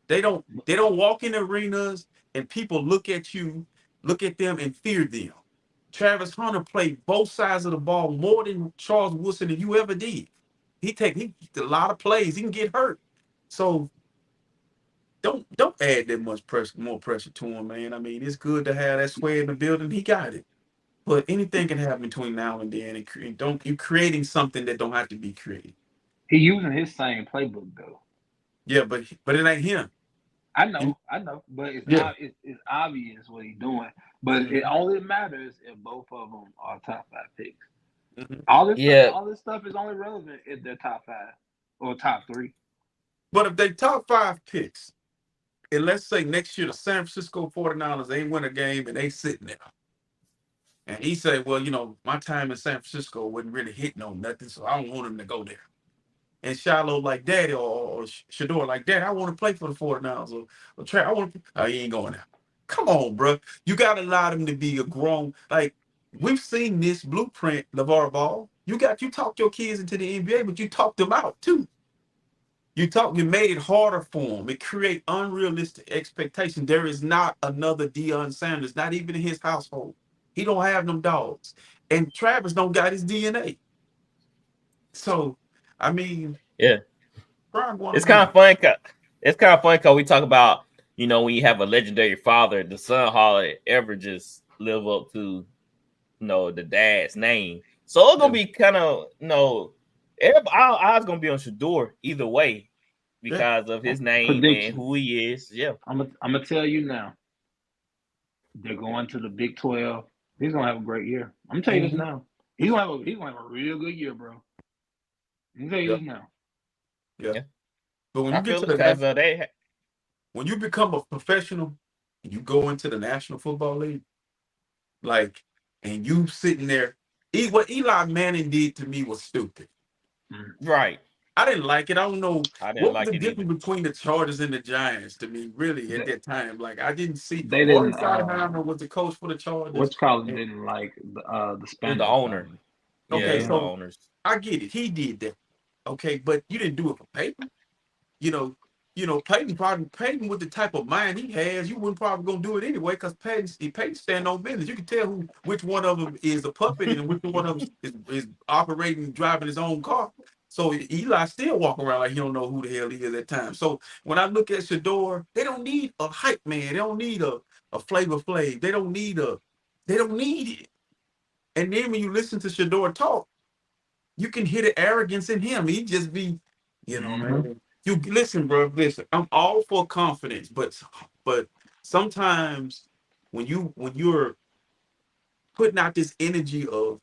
They don't walk in arenas and people look at them and fear them. Travis Hunter played both sides of the ball more than Charles Woodson than you ever did. He a lot of plays. He can get hurt. So don't add that much pressure, more pressure to him, man. I mean, it's good to have that sway in the building. He got it. But anything can happen between now and then. And you're creating something that don't have to be created. He using his same playbook though. Yeah, but it ain't him. I know, but it's obvious what he's doing. But it only matters if both of them are top 5 picks. All this stuff is only relevant if they're top 5 or top 3. But if they top 5 picks, and let's say next year the San Francisco 49ers ain't win a game and they sitting there, and he say, well, my time in San Francisco wasn't really hitting on nothing, so I don't want him to go there. And Shiloh like daddy, or Shedeur like daddy, I want to play for the 49ers, or Trey, he ain't going there. Come on, bro. You got to allow them to be a grown, like, we've seen this blueprint, LeVar Ball. You talked your kids into the NBA, but you talked them out too. You made it harder for them. It create unrealistic expectations. There is not another Deion Sanders, not even in his household. He don't have them dogs. And Travis don't got his DNA. So, I mean, yeah, it's kind of fun. It's kind of fun because we talk about, when you have a legendary father, the son hardly ever just live up to, the dad's name. So it's gonna be kind of, our eyes gonna be on Shedeur either way because of his name and who he is. Yeah, I'm gonna tell you now. They're going to the Big 12. He's gonna have a great year. I'm gonna tell you this now. He's gonna have a real good year, bro. You say this now. Yeah. Yeah. But when I you get feel to because the when you become a professional, and you go into the National Football League, like, and you sitting there, what Eli Manning did to me was stupid. right. I didn't like it. I don't know I didn't what was like the it either. difference between the Chargers and the Giants to me, really, at that time. Like, I didn't see. They Marty didn't. Schottenheimer was the coach for the Chargers. What's Colin didn't like the It was Spanish the owner. family. Okay, Yeah, the so owners. I get it. He did that. Okay, but you didn't do it for Peyton. Peyton with the type of mind he has, you wouldn't probably gonna do it anyway, because Peyton stand on business. You can tell which one of them is a puppet and which one of them is operating, driving his own car. So Eli still walk around like he don't know who the hell he is at times. So when I look at Shedeur, they don't need a hype man. They don't need a Flavor Flav. They don't need it. And then when you listen to Shedeur talk, you can hear the arrogance in him. He just be, man. You listen, bro. Listen, I'm all for confidence, but sometimes when you're putting out this energy of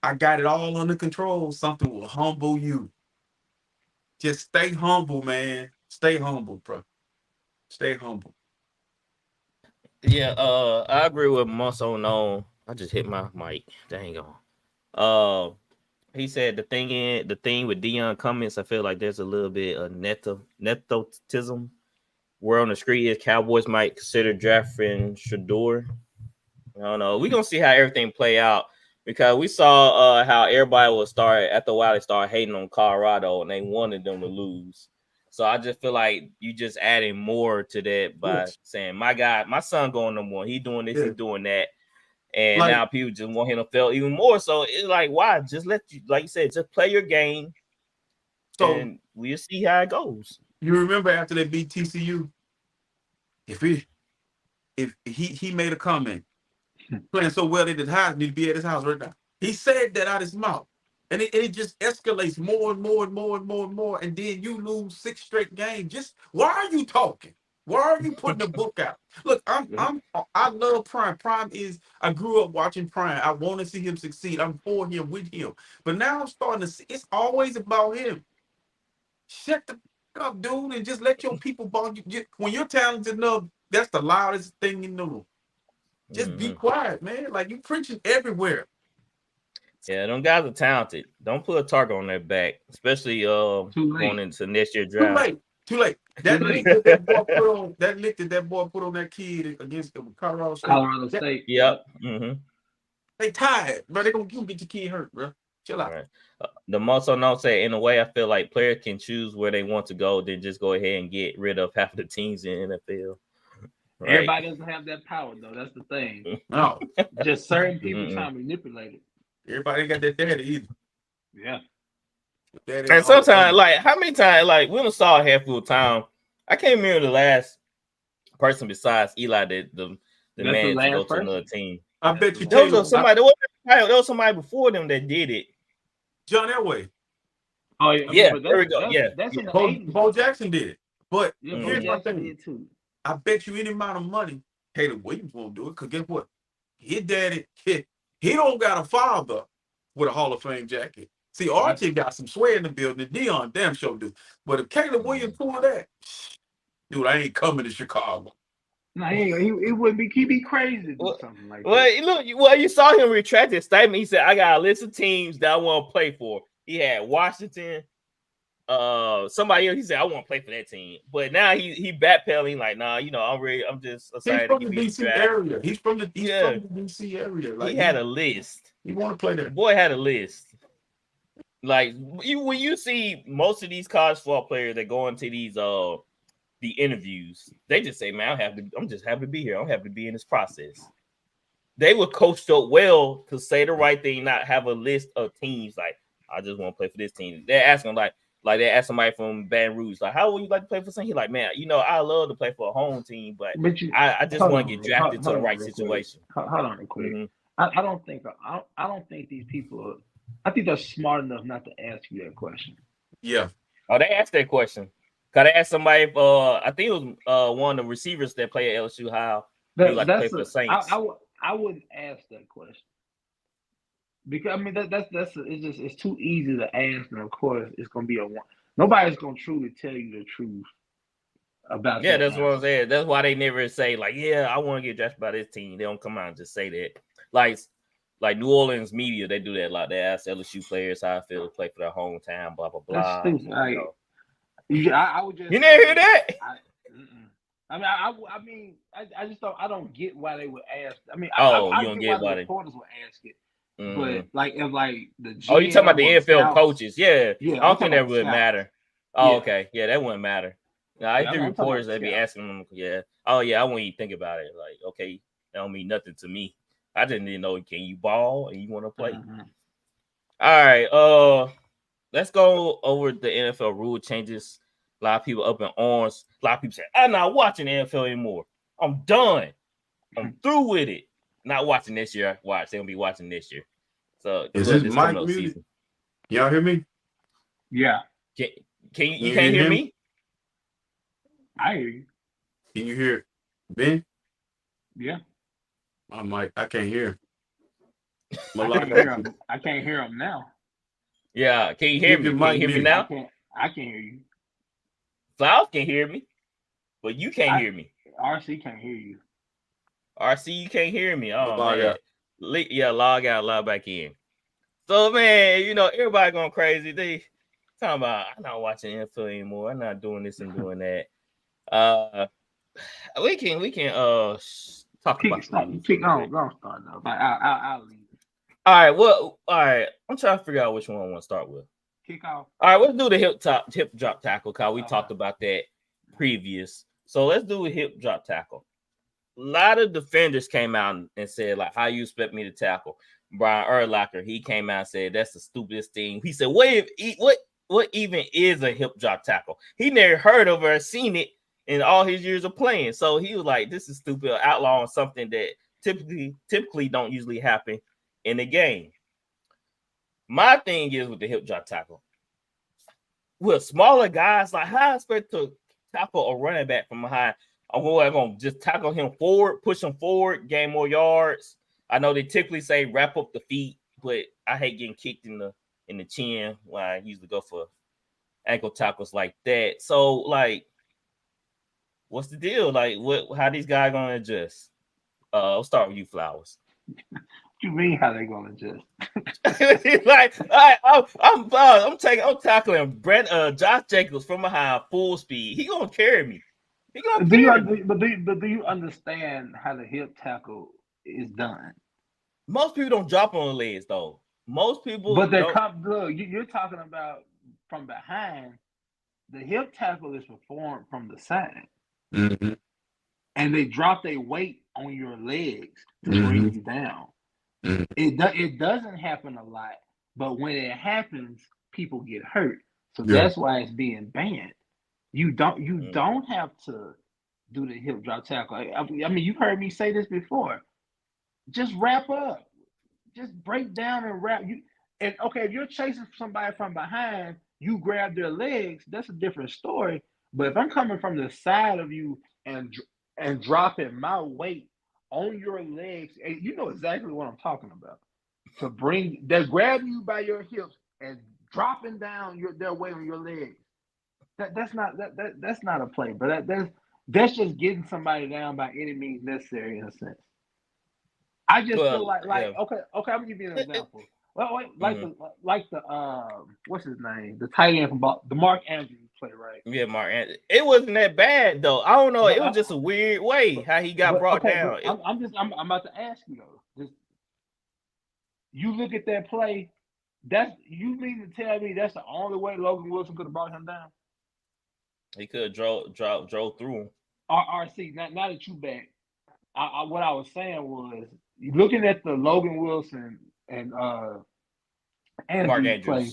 I got it all under control, something will humble you. Just stay humble, man. Stay humble, bro. Stay humble. Yeah, I agree with Muscle No. I just hit my mic. Dang on. He said the thing with Deion Cummings, I feel like there's a little bit of nepotism. Word on the street is Cowboys might consider drafting Shedeur. I don't know. We're gonna see how everything play out, because we saw how everybody will start after a while. They start hating on Colorado and they wanted them to lose. So I just feel like you just adding more to that by saying my son going number one. He doing this, he's doing that. And Like, now people just want him to fail even more. So it's like, why? Just let you, like you said, just play your game, and we'll see how it goes. You remember after they beat TCU, if he made a comment, playing so well that his house need to be at his house right now. He said that out his mouth, and it just escalates more and more and more and more and more, and then you lose 6 straight games. Just why are you talking? Why are you putting the book out? Look, I love Prime. Prime is, I grew up watching Prime. I want to see him succeed. I'm for him, with him. But now I'm starting to see it's always about him. Shut the fuck up, dude, and just let your people ball you. When you're talented enough, that's the loudest thing in the room. Just be quiet, man. Like, you preaching everywhere. Yeah, them guys are talented. Don't put a target on their back, especially going into next year draft. Too late. That lick that boy put on that kid against the Colorado State. Yep. They tired, bro. They gonna get your kid hurt, bro. Chill out. Right. The most unknown say, in a way, I feel like players can choose where they want to go, then just go ahead and get rid of half the teams in the NFL. Right. Everybody doesn't have that power, though. That's the thing. No, just certain people trying to manipulate it. Everybody ain't got that daddy either. Yeah. And sometimes, like, how many times, like, we done saw a handful of time. I can't remember the last person besides Eli that the man to go to another team. I bet you there was somebody before them that did it. John Elway. Oh yeah, there we go. That's in the 80s. Bo Jackson did it. But here's my thing too. I bet you any amount of money, Caleb Williams won't do it, because guess what? His daddy, he don't got a father with a Hall of Fame jacket. See, Archie got some sweat in the building. Dion damn sure do. But if Caleb Williams pull that, dude, I ain't coming to Chicago. No, he wouldn't be. He'd be crazy to do something like that. Look, you saw him retract his statement. He said, "I got a list of teams that I want to play for." He had Washington. Somebody else. He said, "I want to play for that team." But now he backpedaling like, "Nah, I'm ready. I'm just excited." He's from the DC area. He's from the DC area. Like, he had a list. He want to play there. The boy had a list. Like, when you see most of these college football players that go into these the interviews, they just say, "Man, I'm just happy to be here. I'm happy to be in this process." They were coached up well to say the right thing, not have a list of teams like, "I just want to play for this team." They're asking like they asked somebody from Baton Rouge, like, "How would you like to play for something?" He's like, "Man, I love to play for a home team, but I just want to get drafted to the right situation." Hold on real quick. I don't think these people I think they're smart enough not to ask you that question. Yeah. Oh, they asked that question. Cause they asked somebody, I think it was one of the receivers that play at LSU, how they like to play for the Saints. I wouldn't ask that question. Because I mean it's too easy to ask, and of course it's gonna be a one. Nobody's gonna truly tell you the truth about Yeah, that that's what I'm answer. saying. That's why they never say like, yeah, I want to get drafted by this team. They don't come out and just say that. Like New Orleans media, they do that a lot. They ask LSU players how I feel to play for their hometown, blah blah That's blah. stupid. I would just You say, never hear that? I just don't. I don't get why they would ask. I mean, Oh, I you don't get why get the about it. reporters would ask it, Mm-hmm. but like if like the GM Oh, you talking about the or NFL scouts, coaches? Yeah, yeah, I I'm don't think talking that about the would scouts. matter. Oh, Yeah. okay, yeah, that wouldn't matter. No, I Yeah, think I'm talking reporters about they be scouts. asking them, yeah, oh yeah, I won't even think about it. Like, okay, that don't mean nothing to me. I just didn't know, can you ball and you want to play? Mm-hmm. All right, let's go over the NFL rule changes. A lot of people up in arms. A lot of people say, I'm not watching the NFL anymore. I'm done. I'm through with it. Not watching this year. Watch, they'll be watching this year. So Is this this coming mic up muted? season. Y'all hear me? Yeah, Can you can't hear me? I hear you. Can you hear Ben? Yeah, My mic, I can't hear. I can't hear him now. Yeah, can you hear me? Can you hear me now? I can't hear you. Flowers can hear me, but you can't hear me. RC can't hear you. RC, you can't hear me. Oh Log man. out. Yeah, log out, log back in. So man, everybody going crazy. They talking about I'm not watching NFL anymore. I'm not doing this and doing that. We can talk about Don't start now. I'll leave. All right, well, all right. I'm trying to figure out which one I want to start with. Kick off. All right, let's do the hip drop tackle, because we talked about that previous. So let's do a hip drop tackle. A lot of defenders came out and said, like, how you expect me to tackle? Brian Urlacher, he came out and said, that's the stupidest thing. He said, what even is a hip drop tackle? He never heard of or seen it in all his years of playing. So he was like, this is stupid, outlawing something that typically don't usually happen in the game. My thing is with the hip drop tackle, with smaller guys, like how I expect to tackle a running back from behind. I'm going to just tackle him forward, push him forward, gain more yards. I know they typically say wrap up the feet, but I hate getting kicked in the chin when I usually go for ankle tackles like that. So, like, what's the deal? Like, how these guys going to adjust? I'll start with you, Flowers. What you mean how they going to adjust? Like, I'm tackling Brent Josh Jacobs from behind full speed. He gonna carry me. Do you understand how the hip tackle is done? Most people don't drop on the legs though. Most people, but you're talking about from behind. The hip tackle is performed from the side, and they drop their weight on your legs to bring you down. It doesn't happen a lot, but when it happens, people get hurt. So that's why it's being banned. You don't have to do the hip drop tackle. I mean, you've heard me say this before. Just wrap up. Just break down and wrap. And okay, if you're chasing somebody from behind, you grab their legs. That's a different story. But if I'm coming from the side of you and dropping my weight on your legs, and you know exactly what I'm talking about. They're grabbing you by your hips and dropping down their weight on your legs. That's not a play, but that's just getting somebody down by any means necessary in a sense. I just feel like okay, I'm gonna give you an example. Well, like the what's his name? The tight end from the Mark Andrews play, right? Yeah, Mark Andrews. It wasn't that bad though. I don't know. It was just a weird way how he got brought down. I'm about to ask you though. Just you look at that play. You mean to tell me that's the only way Logan Wilson could have brought him down? He could have drove through him. RC, now that you back, what I was saying was looking at the Logan Wilson and Mark Andrews play.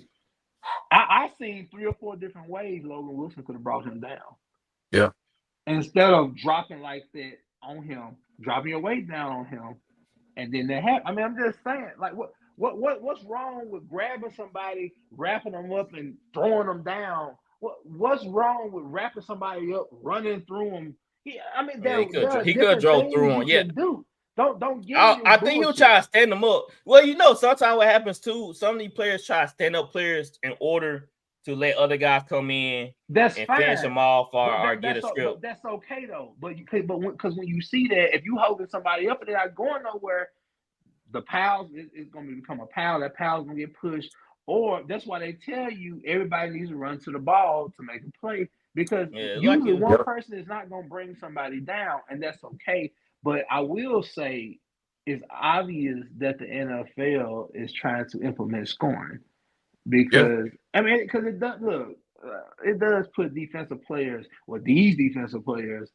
I seen 3 or 4 different ways Logan Wilson could have brought him down. Yeah. Instead of dropping like that on him, dropping your weight down on him, and then that happened. I mean, I'm just saying, like, what's wrong with grabbing somebody, wrapping them up, and throwing them down? What's wrong with wrapping somebody up, running through them? He could have drove through him. Yeah. Don't give me this I think he'll try to stand them up. Well, you know, sometimes what happens too, some of these players try to stand up players in order to let other guys come in That's and fine. finish them off or get a script. But that's okay though. But because when you see that, if you holding somebody up and they're not going nowhere, the pals is going to become a pal. That pal's going to get pushed. Or that's why they tell you everybody needs to run to the ball to make a play, because usually one person is not going to bring somebody down, and that's okay. But I will say it's obvious that the NFL is trying to implement scoring, because because it does it does put defensive players, or these defensive players,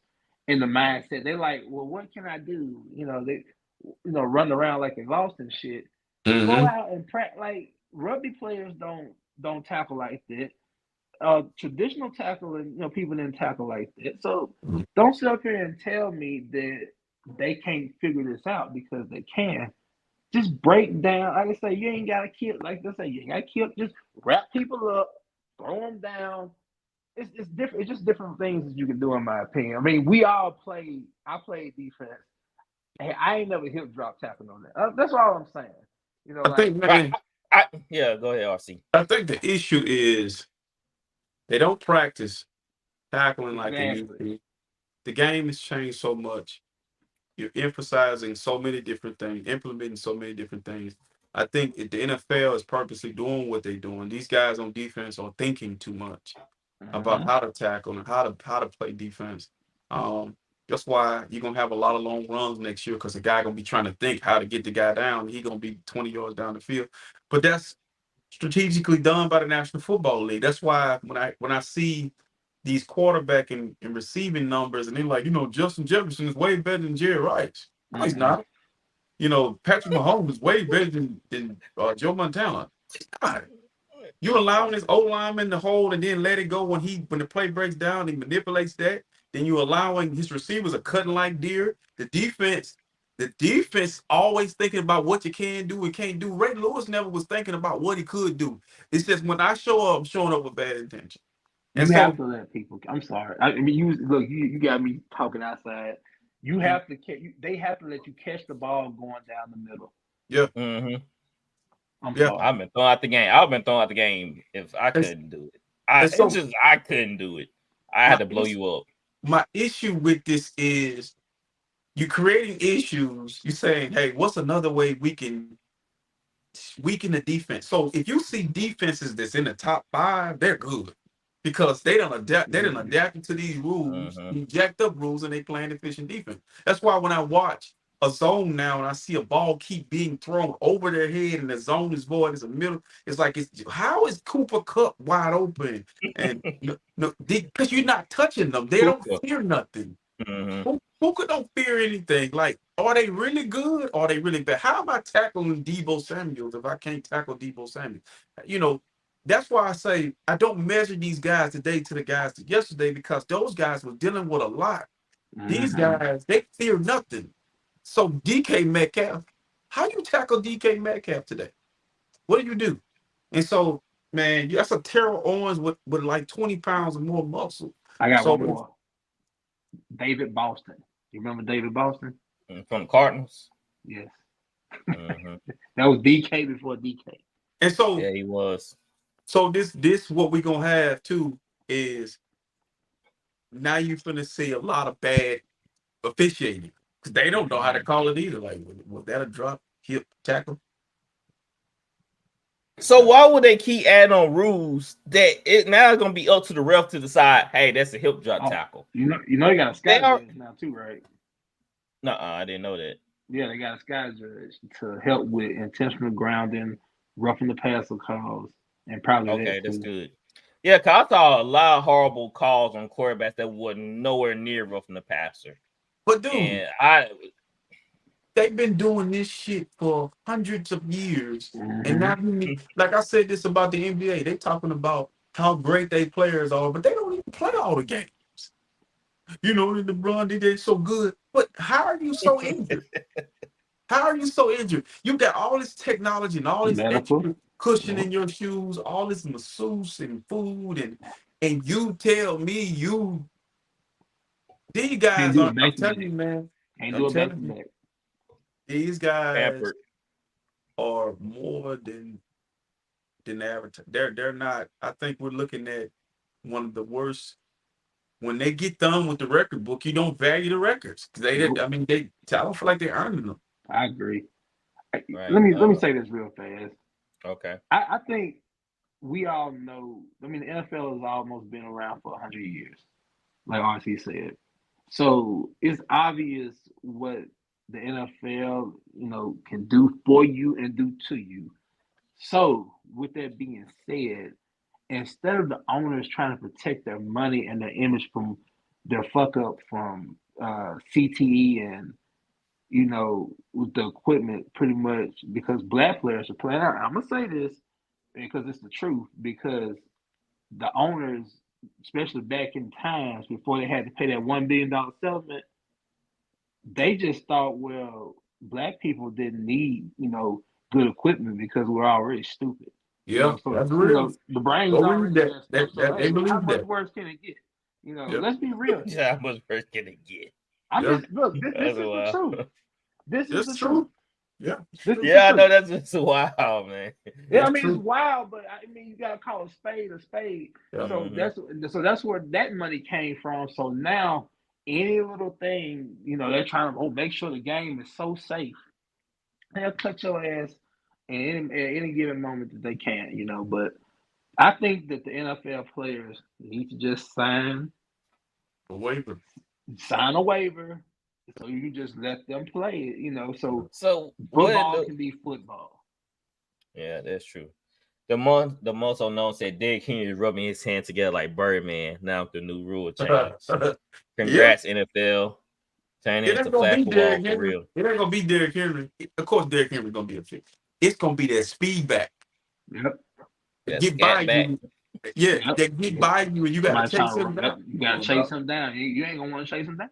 in the mindset. They're like, well, what can I do? They run around like they lost and shit. Go out and practice. Like, rugby players don't tackle like that. Traditional tackling, people didn't tackle like that. So don't sit up here and tell me that they can't figure this out, because they can. Just break down. Like I say, you ain't gotta kill. Like they say, you ain't gotta kill. Just wrap people up, throw them down. It's different. It's just different things that you can do, in my opinion. I mean, we all played. I played defense. Hey, I ain't never hip drop tackling on that. That's all I'm saying. I think, man. Yeah, go ahead, RC. I think the issue is they don't practice tackling like they used to. The game has changed so much. You're emphasizing so many different things, implementing so many different things. I think the NFL is purposely doing what they're doing. These guys on defense are thinking too much about how to tackle and how to play defense. That's why you're gonna have a lot of long runs next year, because the guy gonna be trying to think how to get the guy down. He's gonna be 20 yards down the field. But that's strategically done by the National Football League. That's why when I see these quarterback and receiving numbers, and they're like, Justin Jefferson is way better than Jerry Rice. No, he's not. Patrick Mahomes is way better than Joe Montana. He's not. You allowing this O-lineman to hold and then let it go when the play breaks down, he manipulates that. Then you allowing his receivers are cutting like deer. The defense always thinking about what you can do and can't do. Ray Lewis never was thinking about what he could do. It's just when I show up, I'm showing up with bad intention. And you have to let people. I'm sorry. I mean, you got me talking outside. You have to. They have to let you catch the ball going down the middle. Yeah. Mm-hmm. I'm sorry. I've been throwing out the game. I've been throwing out the game if I couldn't do it. I couldn't do it. I had to blow you up. My issue with this is you're creating issues. You're saying, hey, what's another way we can weaken the defense? So if you see defenses that's in the top 5, they're good, because they don't adapt. They didn't adapt to these rules, jacked up rules, and they playing efficient defense. That's why when I watch a zone now and I see a ball keep being thrown over their head and the zone is void, it's a middle. It's like, how is Cooper Kupp wide open? And because you're not touching them, they don't fear nothing. Puka don't fear anything. Like, are they really good? Or are they really bad? How am I tackling Deebo Samuels if I can't tackle Deebo Samuels? That's why I say I don't measure these guys today to the guys yesterday, because those guys were dealing with a lot. These guys, they fear nothing. So DK Metcalf, how you tackle DK Metcalf today? What do you do? And so, man, that's a Terrell Owens with like 20 pounds or more muscle. I got one more. David Boston. You remember David Boston? From the Cardinals? Yes. That was DK before DK. And so, yeah, he was. So this what we're gonna have too is now you're gonna see a lot of bad officiating, because they don't know how to call it either. Like, was that a drop, hip tackle? So why would they keep adding on rules that it now is gonna be up to the ref to decide? Hey, that's a hip drop tackle. You know, they got a sky judge now too, right? I didn't know that. Yeah, they got a sky judge to help with intentional grounding, roughing the passer calls, and probably that's good. Yeah, because I saw a lot of horrible calls on quarterbacks that were nowhere near roughing the passer. But dude, they've been doing this shit for hundreds of years. And now, like I said this about the NBA, they talking about how great their players are, but they don't even play all the games. LeBron did so good. But how are you so injured? How are you so injured? You got all this technology and all this extra cushion in your shoes, all this masseuse and food, and you tell me these guys are, I'm telling you, man. Can't do a back to back. These guys pampered. are more than average. They're not. I think we're looking at one of the worst. When they get done with the record book, you don't value the records. Nope. I mean, I don't feel like they're earning them. I agree. Right. Let me say this real fast. Okay. I think we all know. I mean, the NFL has almost been around for 100 years, like RC said. So it's obvious what the NFL, can do for you and do to you. So with that being said, instead of the owners trying to protect their money and their image from their fuck up from CTE and with the equipment, pretty much because black players are playing out. I'm gonna say this because it's the truth. Because the owners, especially back in times before they had to pay that $1 billion settlement, they just thought, well, black people didn't need, good equipment because we're already stupid. Yeah, So that's real. the brain's Go already read messed that. up. So They hey, believe how much that. worse can it get? Yep. Let's be real. Yeah, how much worse can it get? Look. This is the truth. This is the truth. Yeah. Yeah, I know that's just wild, man. Yeah, I mean it's wild, but I mean you gotta call a spade a spade. Yeah. So that's where that money came from. So now any little thing, they're trying to make sure the game is so safe. They'll cut your ass at any given moment that they can, But I think that the NFL players need to just sign A waiver. Sign a waiver, so you can just let them play it. So football can be football. Yeah, that's true. The most unknown said Derrick Henry is rubbing his hands together like Birdman now with the new rule change. Congrats, NFL. Turning into flag football for real. It ain't gonna be Derrick Henry. Of course, Derrick Henry's gonna be a fix. It's gonna be that speed back. Yep. Get by back. you. Yeah, they get by you and you gotta chase him down. You gotta chase him down. You ain't gonna want to chase him down.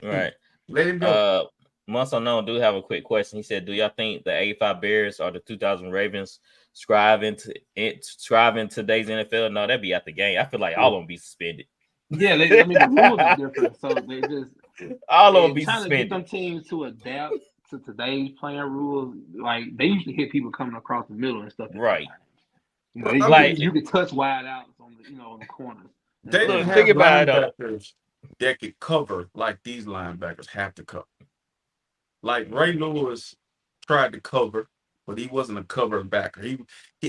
Right. Let him go. Most unknown do have a quick question. He said, "Do y'all think the 85 Bears or the 2000 Ravens strive in today's NFL?" No, that'd be at the game. I feel like all of them be suspended. Yeah, the rules are different, so they just all of them be trying suspended. to get them teams to adapt to today's playing rules. Like they usually hit people coming across the middle and stuff. Right. You could touch wide outs on the corners. They didn't have linebackers that could cover like these linebackers have to cover. Like Ray Lewis tried to cover, but he wasn't a cover backer.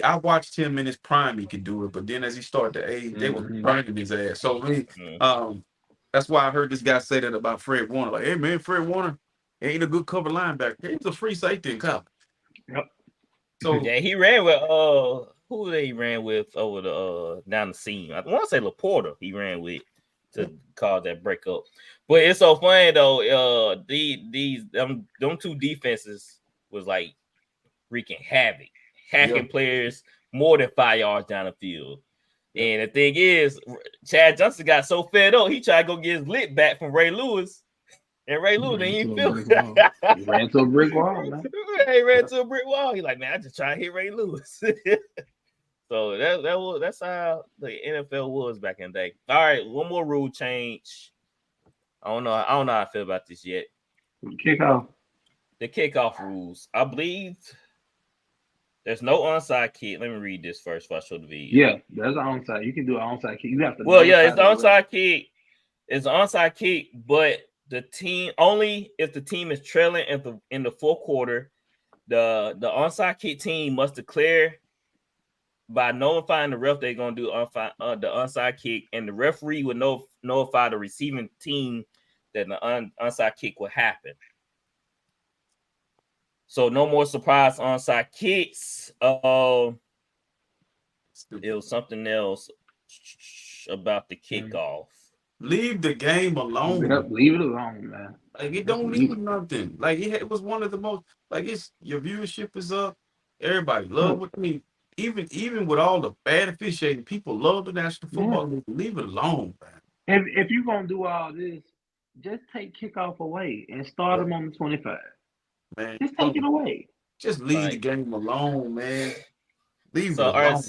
I watched him in his prime, he could do it, but then as he started to age, they were burning his ass. So that's why I heard this guy say that about Fred Warner. Like, hey man, Fred Warner ain't a good cover linebacker. He's a free safety in college. Yep. So yeah, he ran with who he ran with over the down the seam. I want to say Laporta he ran with to cause that breakup. But it's so funny though. Them two defenses was like wreaking havoc, hacking players more than 5 yards down the field. And the thing is, Chad Johnson got so fed up, he tried to go get his lit back from Ray Lewis. And Ray Lewis didn't feel it. He ran to a brick wall, man. He ran to a brick wall. He's like, man, I just trying to hit Ray Lewis. So that's how the NFL was back in the day. All right, one more rule change. I don't know how I feel about this yet. Kickoff. The kickoff rules. I believe there's no onside kick. Let me read this first before I show the video. Yeah, there's an onside. You can do an onside kick. You have to. Well, yeah, it's the onside kick. It's an onside kick, but the team only if the team is trailing in the fourth quarter, the onside kick team must declare by notifying the ref they're gonna do the onside kick, and the referee would notify the receiving team that the onside kick will happen. So no more surprise onside kicks. It was something else about the kickoff. Leave the game alone. Leave it alone, man. Like it don't mean nothing. Like it was one of the most. Like your viewership is up. Everybody love what I mean. Even with all the bad officiating, people love the National Football League. Leave it alone, man. If you're gonna do all this, just take kickoff away and start them on the 25. Man, just take it away. Just leave the game alone, man. Leave it So alone.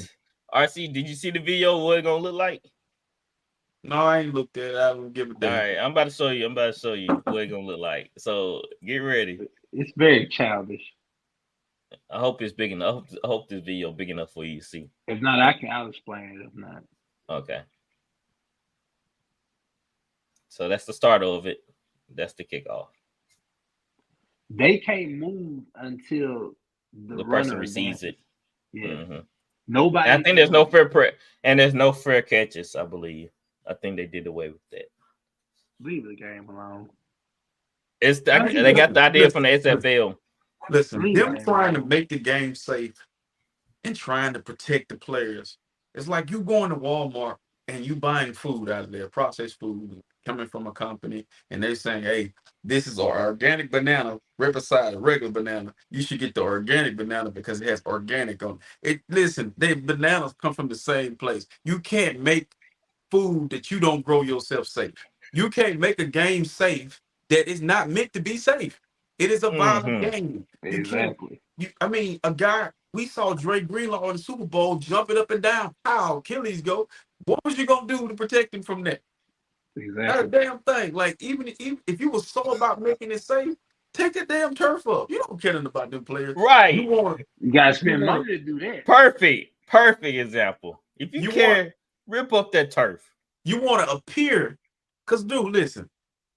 RC, did you see the video? What it's gonna look like? No, I ain't looked at it. I don't give a All damn. right, I'm about to show you. I'm about to show you what it's gonna look like. So get ready. It's very childish. I hope it's big enough. I hope this video big enough for you to see. If not, I'll explain it. If not, Okay. So that's the start of it. That's the kickoff. they can't move until the person runner receives advances. it. Yeah. Mm-hmm. Nobody. And I think there's no and there's no fair catches. I believe. I think they did away with that. Leave the game alone. They got the idea from the SFL. Listen, Leave them the game trying to alone. make the game safe and trying to protect the players. It's like you going to Walmart and you buying food out of there, processed food coming from a company, and they're saying, hey, this is our organic banana, Riverside, a regular banana. You should get the organic banana because it has organic on it. Listen, they bananas come from the same place. You can't make food that you don't grow yourself safe. You can't make a game safe that is not meant to be safe. It is a violent game. You can't. Exactly. I mean, a guy, we saw Dre Greenlaw in the Super Bowl jumping up and down. How Achilles go? What was you gonna do to protect him from that? That's a Exactly. damn thing. Like even if you were so about making it safe, take that damn turf up. You don't care nothing about them players. Right. You gotta spend money to do that. Perfect example. If you care, rip up that turf. You want to appear, because dude, listen,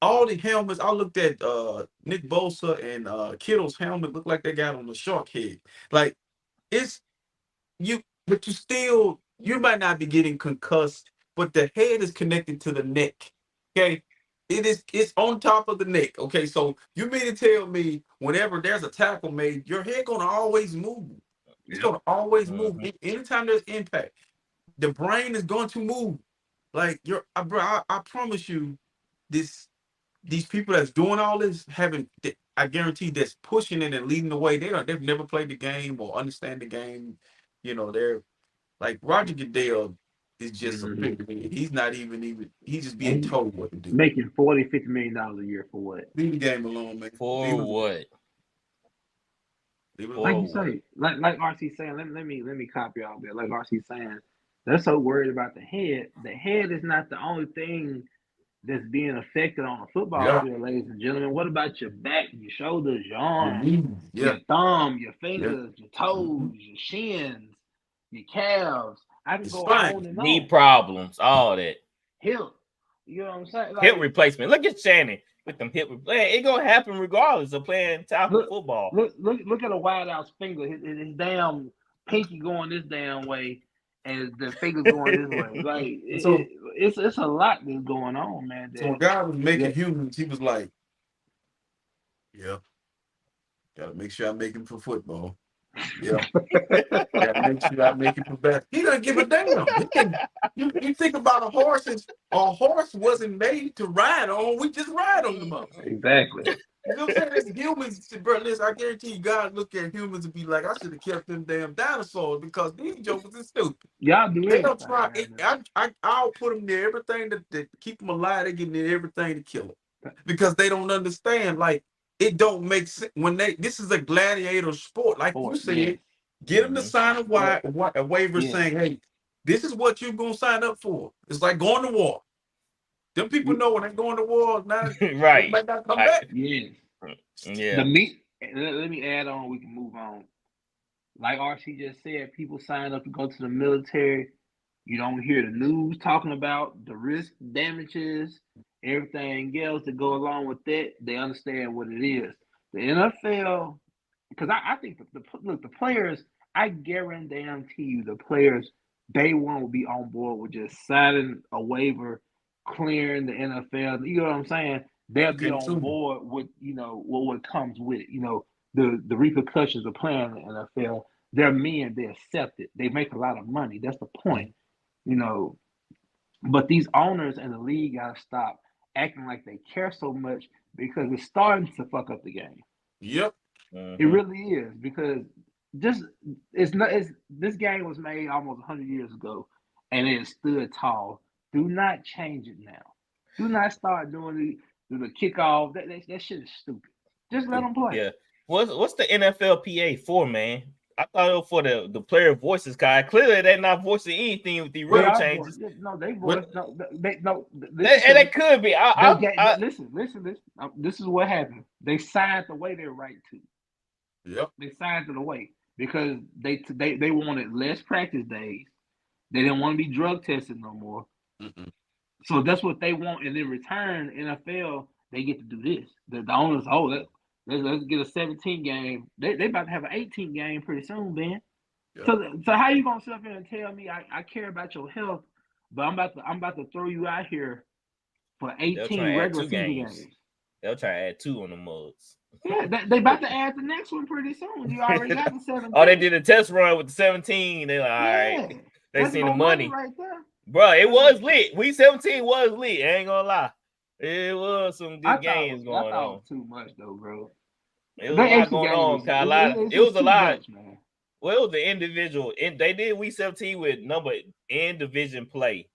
all the helmets, I looked at Nick Bosa and Kittle's helmet, look like they got on the shark head. Like it's you, but you might not be getting concussed, but the head is connected to the neck. Okay. It's on top of the neck. Okay. So you mean to tell me whenever there's a tackle made, your head gonna always move. It's gonna always move. Anytime there's impact, the brain is going to move. Like I promise you, these people that's doing all this I guarantee that's pushing it and leading the way. They've never played the game or understand the game. You know, they're like Roger Goodell is just a figurehead. He's not even he's just being told what to do. Making $40-50 million a year for what? Leave the game alone, man. For what? Like you say, like RC saying, let me copy all that. Like RC saying, they're so worried about the head. The head is not the only thing that's being affected on a football field, ladies and gentlemen. What about your back, your shoulders, your arms, your thumb, your fingers, your toes, your shins, your calves? I can go on and on. Knee problems, all that. Hip. You know what I'm saying? Like, hip replacement. Look at Shannon with them hip replacement. It's gonna happen regardless of playing tackle football. Look at a wide out's finger. His damn pinky going this damn way, and the fingers going this way. Like it's a lot that's going on, man. So a guy was making humans. He was like, "Yeah, gotta make sure I make him for football. Yeah, gotta make sure I make him for basketball." He doesn't give a damn. You think about a horse. A horse wasn't made to ride on. We just ride on them up. Exactly. You know what I'm saying? It's humans, bro. Listen, I guarantee you, God look at humans and be like, I should have kept them damn dinosaurs because these jokers are stupid. Y'all do They don't try. I'll put them near everything that keep them alive. They get near everything to kill them because they don't understand. Like it don't make sense when this is a gladiator sport. Like you said, get them to sign a waiver saying, hey, this is what you're gonna sign up for. It's like going to war. Them people know when they're going to war, now right? They might not come back. Yeah. Yeah. Let me add on. We can move on. Like RC just said, people sign up to go to the military. You don't hear the news talking about the risk, damages, everything else that go along with that. They understand what it is. The NFL, because I think the players, I guarantee you, the players, day one will be on board with just signing a waiver, clearing the NFL. You know what I'm saying? They'll be on board with, what comes with it. The repercussions of playing the NFL. They're men, they accept it. They make a lot of money. That's the point. But these owners and the league gotta stop acting like they care so much because it's starting to fuck up the game. Yep. It really is, because this game was made almost 100 years ago and it stood tall. Do not change it now. Do not start doing the kickoff. That shit is stupid. Just let them play. Yeah. What's the NFLPA for, man? I thought it was for the player voices, Kai. Clearly, they're not voicing anything with the They rule are changes. they voice. They could be. Listen. This is what happened. They signed the way they're right to. Yep. They signed it away because they wanted less practice days. They didn't want to be drug tested no more. Mm-mm. So that's what they want. And in return, NFL, they get to do this. The owners, let's get a 17 game. They about to have an 18 game pretty soon, man. Yep. So how you gonna sit up here and tell me I care about your health, but I'm about to throw you out here for 18 regular season games. They'll try to add 2 on the mugs. Yeah, they about to add the next one pretty soon. You already got the 17. Oh, they did a test run with the 17. They're like, all right. They seen the money right there. Bro, it was lit. Week 17 was lit. I ain't gonna lie. It was some good games going on. Too much though, bro. It was a lot going on, Kyle. It was a lot. Man. Well, it was the individual. They did week 17 with number in division play.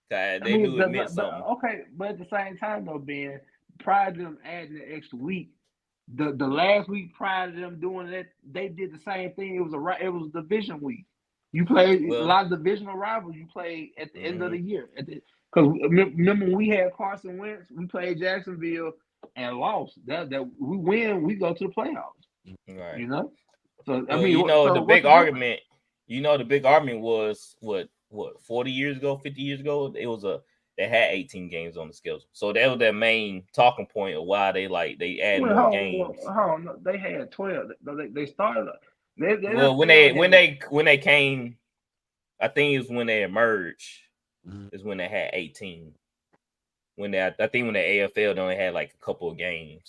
They knew it meant something. Okay, but at the same time though, Ben, prior to them adding the extra week, the last week prior to them doing that, they did the same thing. It was division week. You played a lot of divisional rivals. You played at the end of the year. Because remember when we had Carson Wentz, we played Jacksonville and lost. That we win, we go to the playoffs. Right. You know. So I mean, the big argument. The big argument was what 40 years ago, 50 years ago. It was they had 18 games on the schedule. So that was their main talking point of why they add more games. No, they had 12. They started. When they came, I think it was when they emerged, is when they had 18. I think when the AFL they only had like a couple of games.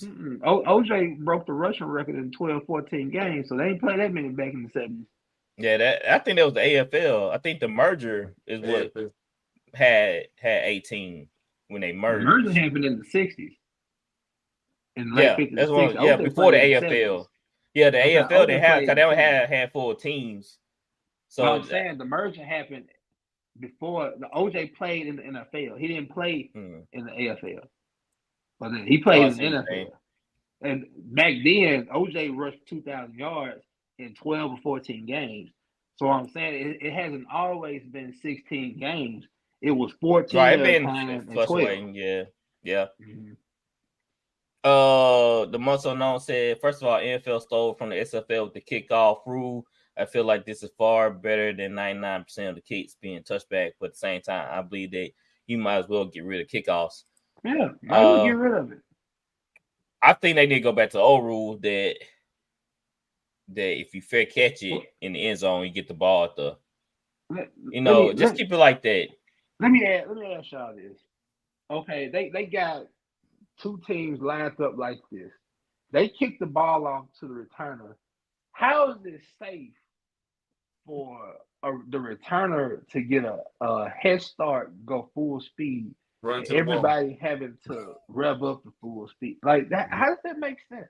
OJ broke the rushing record in 12-14 games, so they didn't play that many back in the 70s. Yeah, I think that was the AFL. I think the merger is what had 18 when they merged. The merger happened in the 60s. In late 50s, that's one. Yeah, before the AFL. Yeah, the AFL they only had 4 teams. So I'm saying the merger happened before the OJ played in the NFL. He didn't play in the AFL, but then he played in the NFL. And back then, OJ rushed 2,000 yards in 12 or 14 games. So I'm saying it hasn't always been 16 games. It was 14 right, at a time and 12. Yeah. The Months Unknown said, first of all, NFL stole from the SFL with the kickoff rule. I feel like this is far better than 99% of the kicks being touchback. But at the same time, I believe that you might as well get rid of kickoffs. Yeah, I would get rid of it. I think they need to go back to the old rule that if you fair catch it in the end zone, you get the ball at the keep it like that. Let me ask y'all this. Okay, they got 2 teams lined up like this. They kick the ball off to the returner. How is it safe for the returner to get a head start, go full speed, everybody having to rev up the full speed like that? How does that make sense?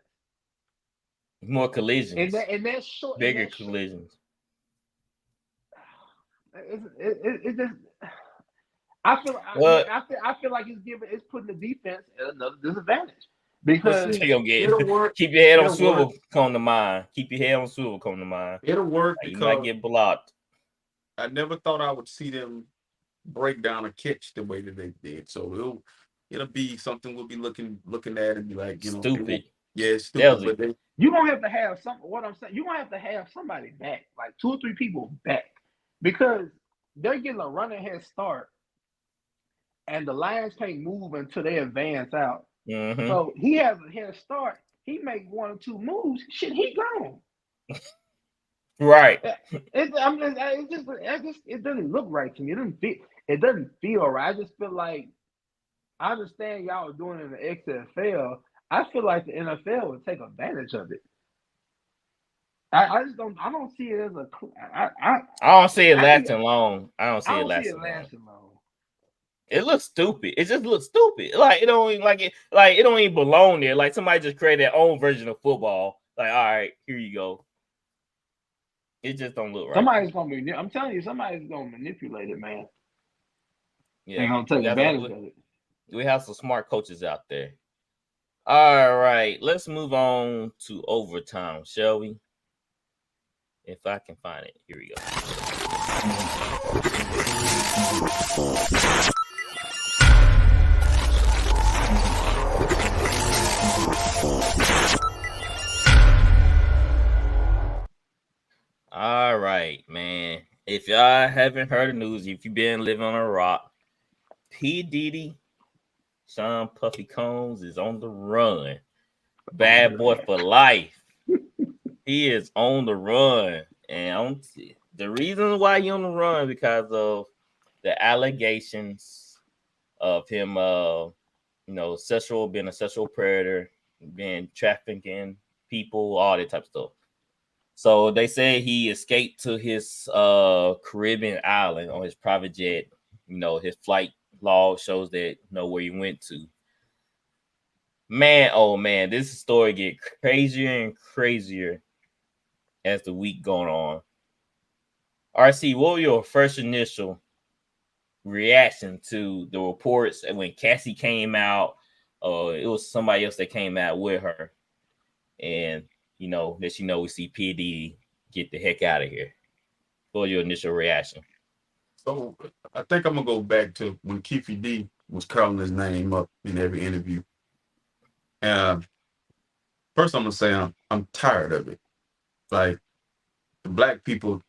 More collisions, and that's short, bigger collisions. It just. I feel like it's putting the defense at another disadvantage because keep your head on swivel. Come to mind. Keep your head on swivel. Come to mind. It'll work because you might get blocked. I never thought I would see them break down a catch the way that they did. So it'll be something we'll be looking at and be like, stupid. It's stupid. But you're gonna have to have what I'm saying. You're gonna have to have somebody back, like 2 or 3 people back, because they're getting a running head start. And the Lions can't move until they advance out. Mm-hmm. So he has a head start. He make 1 or 2 moves. Shit, he gone. Right. It doesn't look right to me. It doesn't feel right. I just feel like I understand y'all are doing it in the XFL. I feel like the NFL would take advantage of it. I don't see it as I don't see it lasting long. I don't see it lasting long. It looks stupid. It just looks stupid. Like it don't even belong there. Like somebody just created their own version of football. Like, all right, here you go. It just don't look right. I'm telling you, somebody's gonna manipulate it, man. Yeah, they're gonna take advantage of it. We have some smart coaches out there. All right, let's move on to overtime, shall we? If I can find it, here we go. All right, man. If y'all haven't heard the news, if you've been living on a rock, P.Diddy, Sean Puffy Combs is on the run. Bad boy for life. He is on the run. And the reason why he on the run because of the allegations of him being a sexual predator, being trafficking people, all that type of stuff. So they say he escaped to his Caribbean island on his private jet. His flight log shows that where he went to. Man, oh man, this story get crazier and crazier as the week going on. RC, what were your first initial reaction to the reports and when Cassie came out? It was somebody else that came out with her, and we see P.Diddy get the heck out of here. What was your initial reaction? So I think I'm gonna go back to when Keefy D was calling his name up in every interview. First I'm gonna say I'm tired of it. Like the black people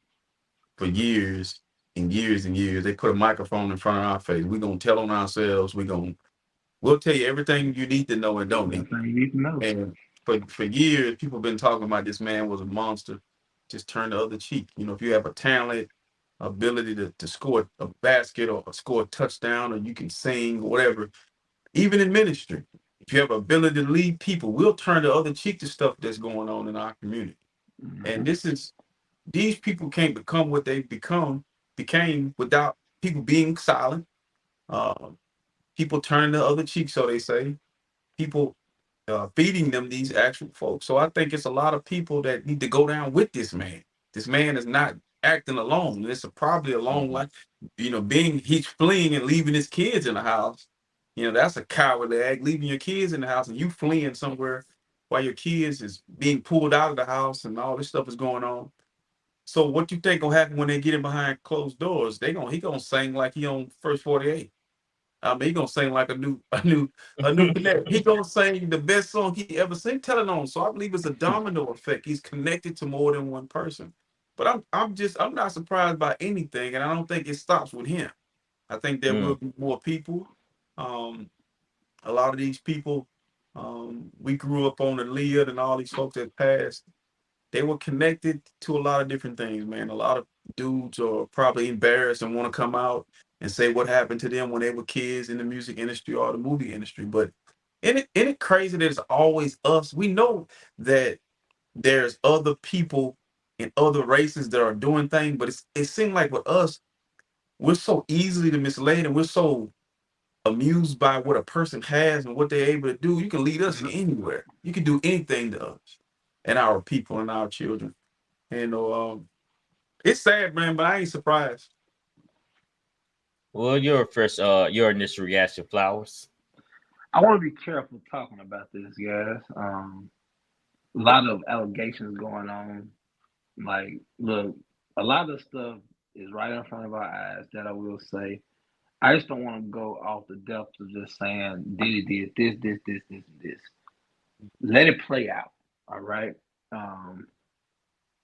for years and years and years, they put a microphone in front of our face. We're gonna tell on ourselves. We'll tell you everything you need to know and don't need. Everything you need to know. And for years, people have been talking about this man was a monster. Just turn the other cheek. If you have a talent, ability to score a basket or score a touchdown, or you can sing or whatever, even in ministry, if you have ability to lead people, we'll turn the other cheek to stuff that's going on in our community. Mm-hmm. And these people can't become what they became without people being silent. People turning the other cheek, so they say. People feeding them these actual folks. So I think it's a lot of people that need to go down with this man. This man is not acting alone. It's probably a long life. He's fleeing and leaving his kids in the house. That's a cowardly act, leaving your kids in the house and you fleeing somewhere while your kids is being pulled out of the house and all this stuff is going on. So what you think gonna happen when they get in behind closed doors? He gonna sing like he on First 48. He gonna sing like a new connect. He gonna sing the best song he ever sang, telling on. So I believe it's a domino effect. He's connected to more than one person. But I'm not surprised by anything, and I don't think it stops with him. I think there will be more people. A lot of these people, we grew up on the Leah and all these folks that passed. They were connected to a lot of different things, man. A lot of dudes are probably embarrassed and want to come out and say what happened to them when they were kids in the music industry or the movie industry. But isn't it crazy that it's always us? We know that there's other people in other races that are doing things, but it seems like with us, we're so easily to misled and we're so amused by what a person has and what they're able to do. You can lead us anywhere. You can do anything to us and our people and our children. And it's sad, man, but I ain't surprised. Well, your initial reaction, Flowers? I want to be careful talking about this, guys. A lot of allegations going on. Like, look, a lot of stuff is right in front of our eyes, that I will say. I just don't want to go off the depth of just saying Diddy did this, and this. Let it play out, all right?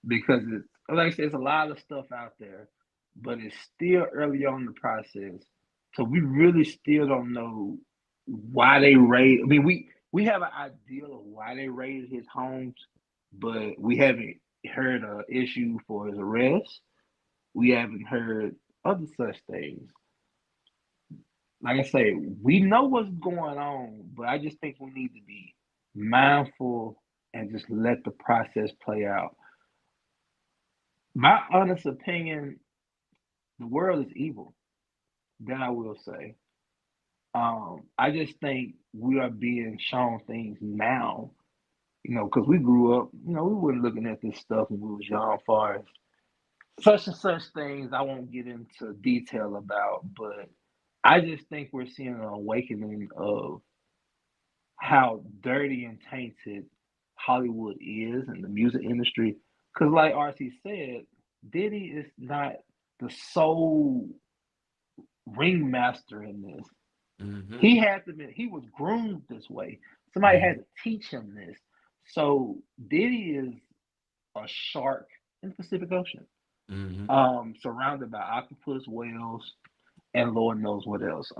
Because it's, like I said, it's a lot of stuff out there, but it's still early on in the process. So we really still don't know why they raided. I mean, we have an idea of why they raided his homes, but we haven't heard an issue for his arrest. We haven't heard other such things. Like I say, we know what's going on, but I just think we need to be mindful and just let the process play out. My honest opinion, the world is evil. That I will say. I just think we are being shown things now, because we grew up, we weren't looking at this stuff when we was young, as far as such and such things I won't get into detail about, but I just think we're seeing an awakening of how dirty and tainted Hollywood is and the music industry, Because, like RC said, Diddy is not the sole ringmaster in this. Mm-hmm. He was groomed this way. Somebody had to teach him this. So Diddy is a shark in the Pacific Ocean, surrounded by octopus, whales, and Lord knows what else.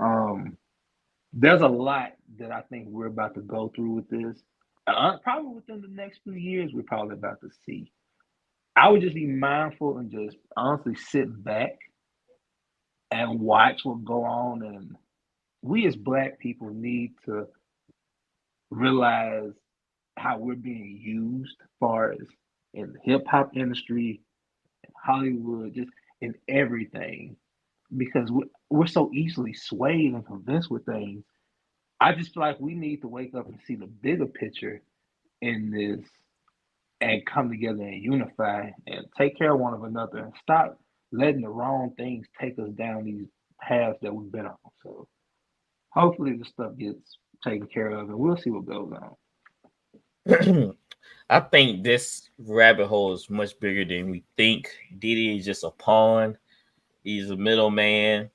There's a lot that I think we're about to go through with this. Probably within the next few years, we're probably about to see. I would just be mindful and just honestly sit back and watch what go on. And we as Black people need to realize how we're being used as far as in the hip hop industry, in Hollywood, just in everything, because we're so easily swayed and convinced with things. I just feel like we need to wake up and see the bigger picture in this and come together and unify and take care of one another and stop letting the wrong things take us down these paths that we've been on. So hopefully the stuff gets taken care of and we'll see what goes on. I think this rabbit hole is much bigger than we think. Diddy is just a pawn. He's a middleman.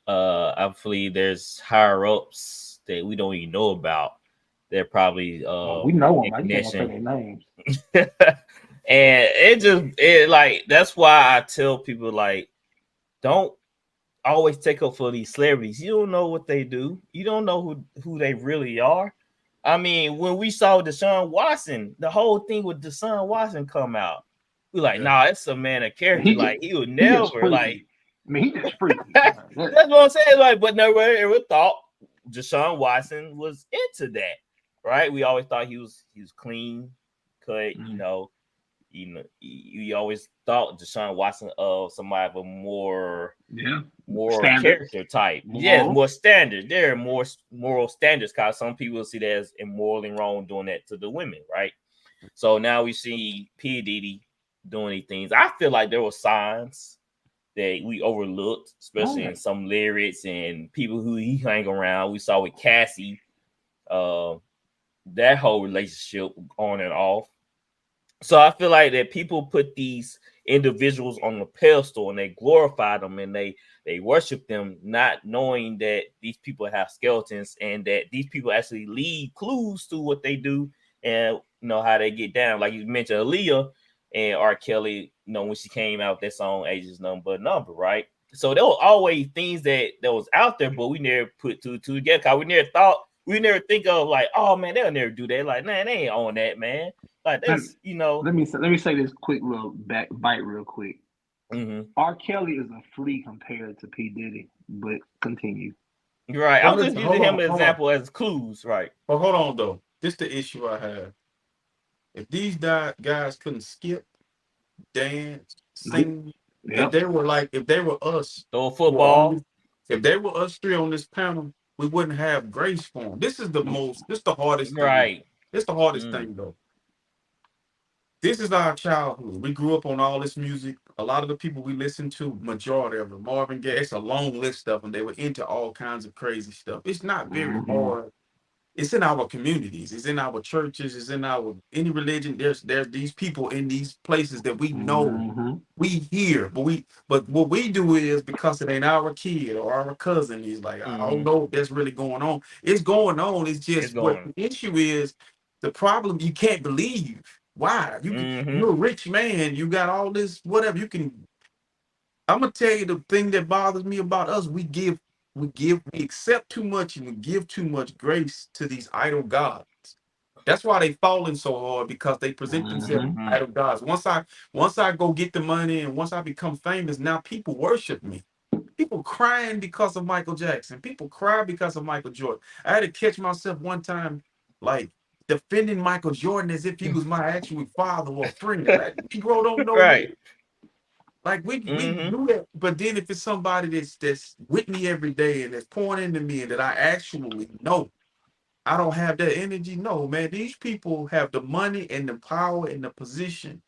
Obviously, there's higher ups that we don't even know about. They're probably we know them. I can't say their names. And it like that's why I tell people like don't always take up for these celebrities. You don't know what they do. You don't know who they really are. I mean, when we saw Deshaun Watson, the whole thing with Deshaun Watson come out, we like, nah, it's a man of character. He would never like. I mean, he just freaky. That's what I'm saying. Like, but never ever thought Deshaun Watson was into that, right? We always thought he was clean cut. You always thought Deshaun Watson of somebody of a more character type. Yeah, more standard. There are more moral standards because some people see that as immoral and wrong doing that to the women, right? So now we see P.Diddy doing these things. I feel like there were signs that we overlooked, especially in some lyrics and people who he hang around. We saw with Cassie, that whole relationship on and off. So I feel like that people put these individuals on the pedestal and they glorify them and they worship them, not knowing that these people have skeletons and that these people actually leave clues to what they do and how they get down. Like you mentioned, Aaliyah and R. Kelly, when she came out with that song, Age is Number, right? So there were always things that was out there, but we never put two together because we never think of like, oh man, they'll never do that. Like, man, they ain't on that, man. Like that's Let me say this quick little bite real quick. R. Kelly is a flea compared to P. Diddy, but continue. Right, I'm just using him as an example as clues, right? But hold on though, this is the issue I have. If these guys couldn't skip, dance, sing, if they were us, throw a football, if they were us three on this panel, we wouldn't have grace for them. This is the hardest thing. Right. It's the hardest thing though. This is our childhood. We grew up on all this music. A lot of the people we listened to, majority of them, Marvin Gaye, it's a long list of them. They were into all kinds of crazy stuff. It's not very hard. It's in our communities. It's in our churches. It's in any religion. There's these people in these places that we know, we hear, but what we do is because it ain't our kid or our cousin. He's like, I don't know if that's really going on. It's going on. It's just what the issue is. The problem you can't believe. Why? You're a rich man. You got all this, whatever. I'm gonna tell you the thing that bothers me about us. We accept too much and we give too much grace to these idol gods. That's why they falling so hard because they present themselves as idol gods. Once I go get the money and once I become famous, now people worship me. People crying because of Michael Jackson. People cry because of Michael Jordan. I had to catch myself one time, like, defending Michael Jordan as if he was my actual father or friend. Like, Negro don't know me. Like we do that, but then if it's somebody that's with me every day and that's pouring into me and that I actually know, I don't have that energy. No, man, these people have the money and the power and the position.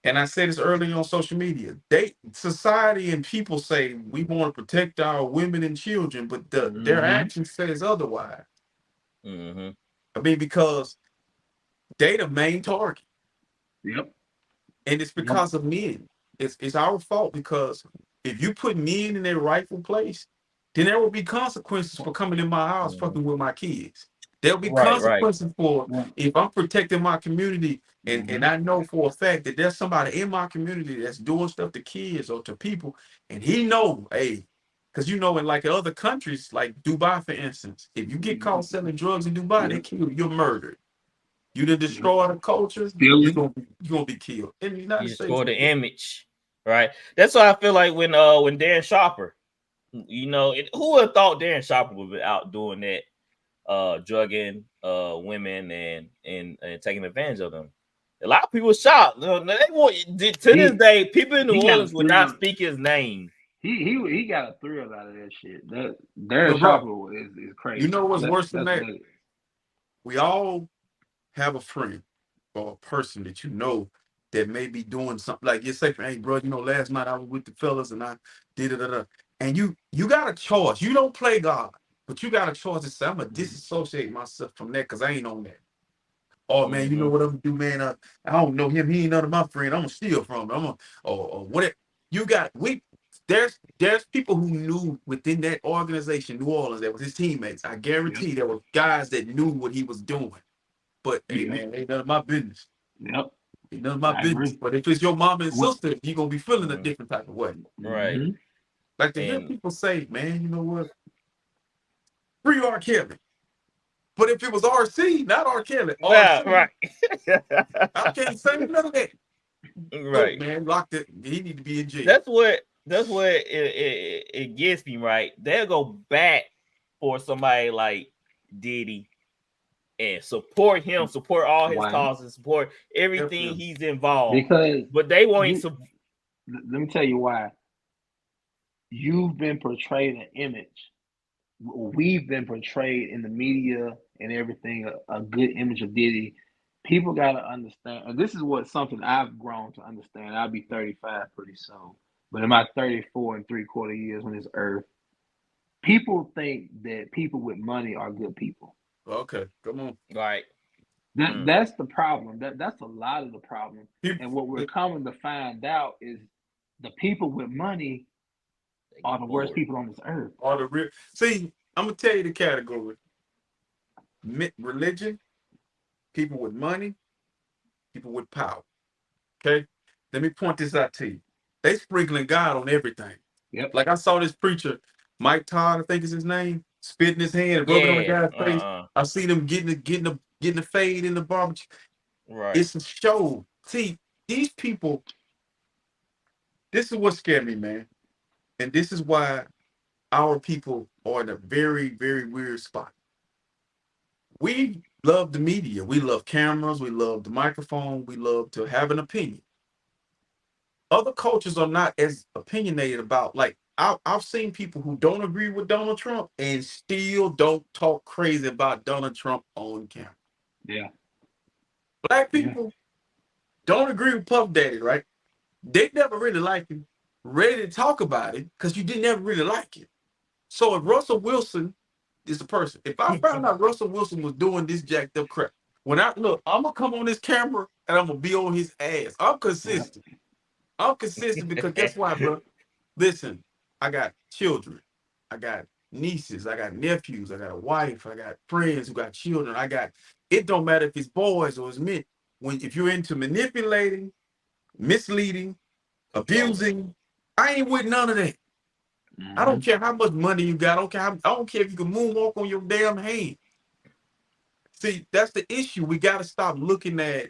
And I said this earlier on social media. Society and people say we want to protect our women and children, but their action says otherwise. I mean, because they the main target. Yep. And it's because of men. It's our fault, because if you put men in their rightful place, then there will be consequences for coming in my house fucking with my kids. There'll be Right. consequences for if I'm protecting my community, and I know for a fact that there's somebody in my community that's doing stuff to kids or to people, and he know, hey, because you know, in like other countries, like Dubai, for instance, if you get caught selling drugs in Dubai, they kill you, you're murdered. You done destroy the culture, you're gonna be killed. In the United You States, destroy the image, right? That's why I feel like when Darren Sharper, you know, who would have thought Darren Sharper would be out doing that, drugging women and taking advantage of them. A lot of people shocked. They want to this day. People in New Orleans would not speak his name. He got a thrill out of that shit. That Darren bro, Sharper is crazy. you know what's worse than that? What We all have a friend or a person that you know that may be doing something. Like you say, hey, bro, you know, last night I was with the fellas and I did it. And you got a choice. You don't play God, but you got a choice to say, I'm going to disassociate myself from that because I ain't on that. Oh, man, you know what I'm going to do, man? I don't know him. He ain't none of my friend. I'm going to steal from him. Or whatever. You got, there's people who knew within that organization, New Orleans, that was his teammates. I guarantee there were guys that knew what he was doing. But hey, man, ain't none of my business. Yep. Ain't none of my business. But if it's your mama and sister, you're going to be feeling a different type of way. Right. Like to hear people say, man, you know what? Free R. Kelly. But if it was RC, not R. Kelly, RC, right. I can't say none of that. Right. Look, man, locked it. He need to be in jail. That's what it gets me, right? They'll go back for somebody like Diddy and support him, support all his causes, support everything he's involved. But they won't. Let me tell you why. You've been portrayed an image. We've been portrayed in the media and everything a good image of Diddy. People got to understand, and this is something I've grown to understand. I'll be 35 pretty soon, but in my 34 and 3/4 years on this earth, people think that people with money are good people. Okay, come on. Right. That's the problem. That's a lot of the problem. And what we're coming to find out is the people with money are the worst people on this earth. Are the real. See, I'm gonna tell you the category: religion, people with money, people with power. Okay, let me point this out to you. They sprinkling God on everything. Yep. Like I saw this preacher, Mike Todd, I think is his name, spitting his hand, rubbing on the guy's face. I see them getting the fade in the barbecue. Right. It's a show. See, these people. This is what scared me, man. And this is why our people are in a very, very weird spot. We love the media. We love cameras. We love the microphone. We love to have an opinion. Other cultures are not as opinionated about, like, I've seen people who don't agree with Donald Trump and still don't talk crazy about Donald Trump on camera. Yeah. Black people don't agree with Puff Daddy, right? They never really liked him. Ready to talk about it because you didn't ever really like it. So if Russell Wilson is the person, if I found out Russell Wilson was doing this jacked up crap, I'm gonna come on this camera and I'm gonna be on his ass. I'm consistent. I'm consistent because guess what, bro? Listen, I got children, I got nieces, I got nephews, I got a wife, I got friends who got children. It don't matter if it's boys or it's men. If you're into manipulating, misleading, abusing, I ain't with none of that. I don't care how much money you got. I don't care if you can moonwalk on your damn hand. See, that's the issue. We got to stop looking at,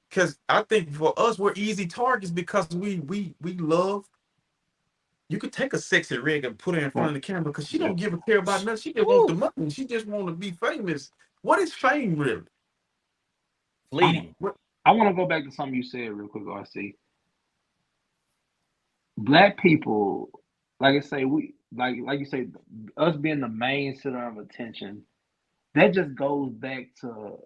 because I think for us, we're easy targets because we love. You could take a sexy rig and put her in front of the camera because she don't give a care about nothing. She just want the money. She just want to be famous. What is fame really? Fleeting. I want to go back to something you said real quick, RC. Black people, like I say, like you say, us being the main center of attention, that just goes back to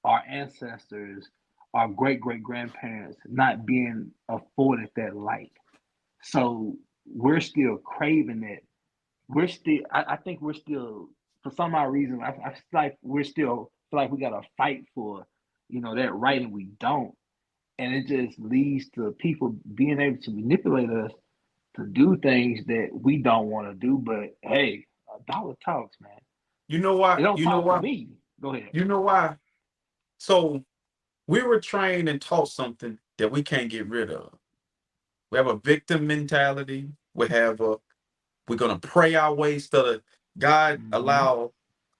our ancestors, our great-great-grandparents not being afforded that light. So we're still craving that. I think we're still, for some odd reason, I feel like we gotta fight for, that right, and we don't. and it just leads to people being able to manipulate us to do things that we don't want to do. But hey, a dollar talks, man. You know why? It don't You know talk for why? me. Go ahead. You know why? So we were trained and taught something that we can't get rid of. We have a victim mentality. We're gonna pray our way instead of God allow.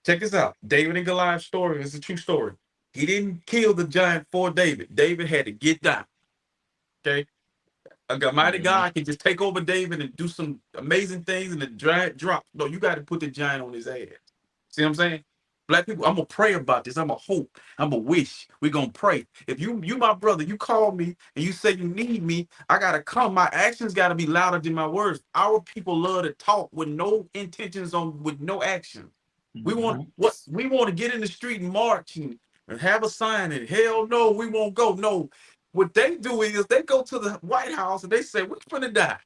Check this out. David and Goliath's story is a true story. He didn't kill the giant for David. David had to get down. Okay. A mighty God can just take over David and do some amazing things and the giant drop. No, you got to put the giant on his ass. See what I'm saying? Black people, I'm gonna pray about this. I'm gonna hope. I'm gonna wish. We're gonna pray. If you my brother, you call me and you say you need me, I gotta come. My actions gotta be louder than my words. Our people love to talk with no intentions with no action. We want to get in the street and march and have a sign and hell no, we won't go. No. What they do is they go to the White House and they say, we're gonna die.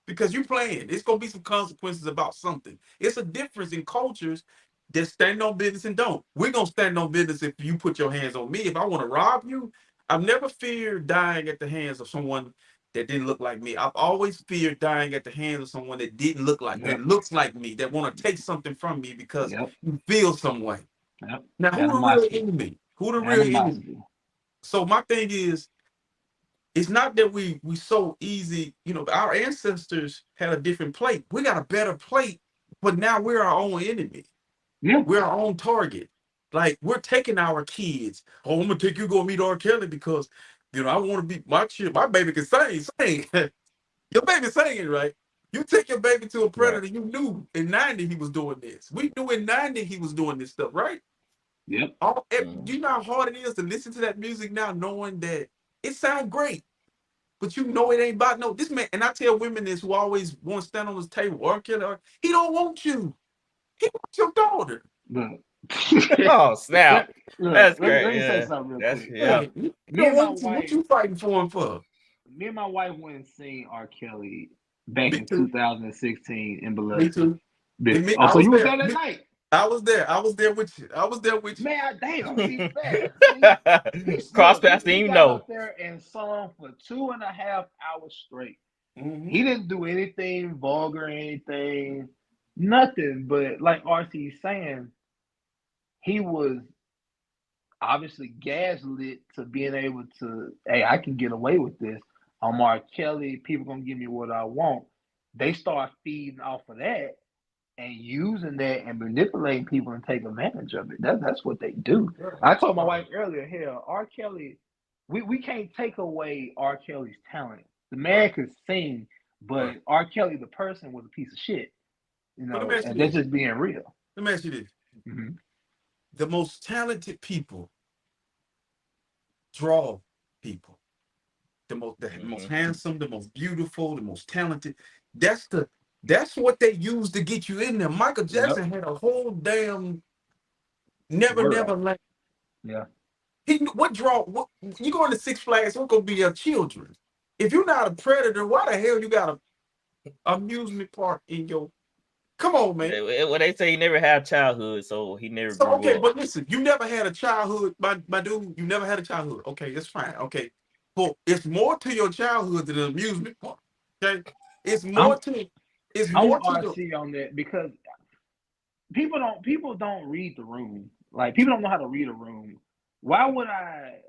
Because you're playing. It's gonna be some consequences about something. It's a difference in cultures that stand on business and don't. We're gonna stand on business if you put your hands on me. If I want to rob you, I've never feared dying at the hands of someone that didn't look like me. I've always feared dying at the hands of someone that didn't look like me, that looks like me, that want to take something from me because you feel some way. Now, who the real enemy? Who the real enemy? So my thing is, it's not that we so easy, our ancestors had a different plate. We got a better plate, but now we're our own enemy. Yeah. We're our own target. Like, we're taking our kids. Oh, I'm gonna take you go meet R. Kelly because I want to be my baby can sing. Your baby singing, right? You take your baby to a predator, you knew in 90 he was doing this. We knew in 90 he was doing this stuff, right? Yep. You know how hard it is to listen to that music now, knowing that it sounds great, but it ain't about this man. And I tell women this who always want to stand on this table, R. Kelly, he don't want you. He wants your daughter. Oh, snap. That's great. Let me say something real quick. Yeah. Me and my wife, what you fighting for him for? Me and my wife went and seen R. Kelly back in 2016 in Biloxi. Me too. So you was there that night? I was there. I was there with you. Man, damn. See, Cross paths didn't even know. Out there and sung for 2.5 hours straight. He didn't do anything vulgar, anything, nothing. But like RC's saying, he was obviously gaslit to being able to, hey, I can get away with this. I'm R. Kelly. People gonna give me what I want. They start feeding off of that and using that and manipulating people and take advantage of it. That's what they do. I told my wife earlier, hell, R. Kelly, we can't take away R. Kelly's talent. The man could sing, but R. Kelly, the person, was a piece of shit. And that's just being real. Let me ask you this. The most talented people draw people. The most handsome, the most beautiful, the most talented. That's what they use to get you in there. Michael Jackson had a whole damn never land. Yeah. You go into Six Flags, what gonna be your children? If you're not a predator, why the hell you got an amusement park in your? Come on, man. Well, they say he never had a childhood, so he never. Okay, but listen, you never had a childhood, my dude. You never had a childhood. Okay, that's fine. Okay, well, it's more to your childhood than an amusement park. Okay, it's more to. It's more to RC on that because people don't read the room. Like, people don't know how to read a room. Why would I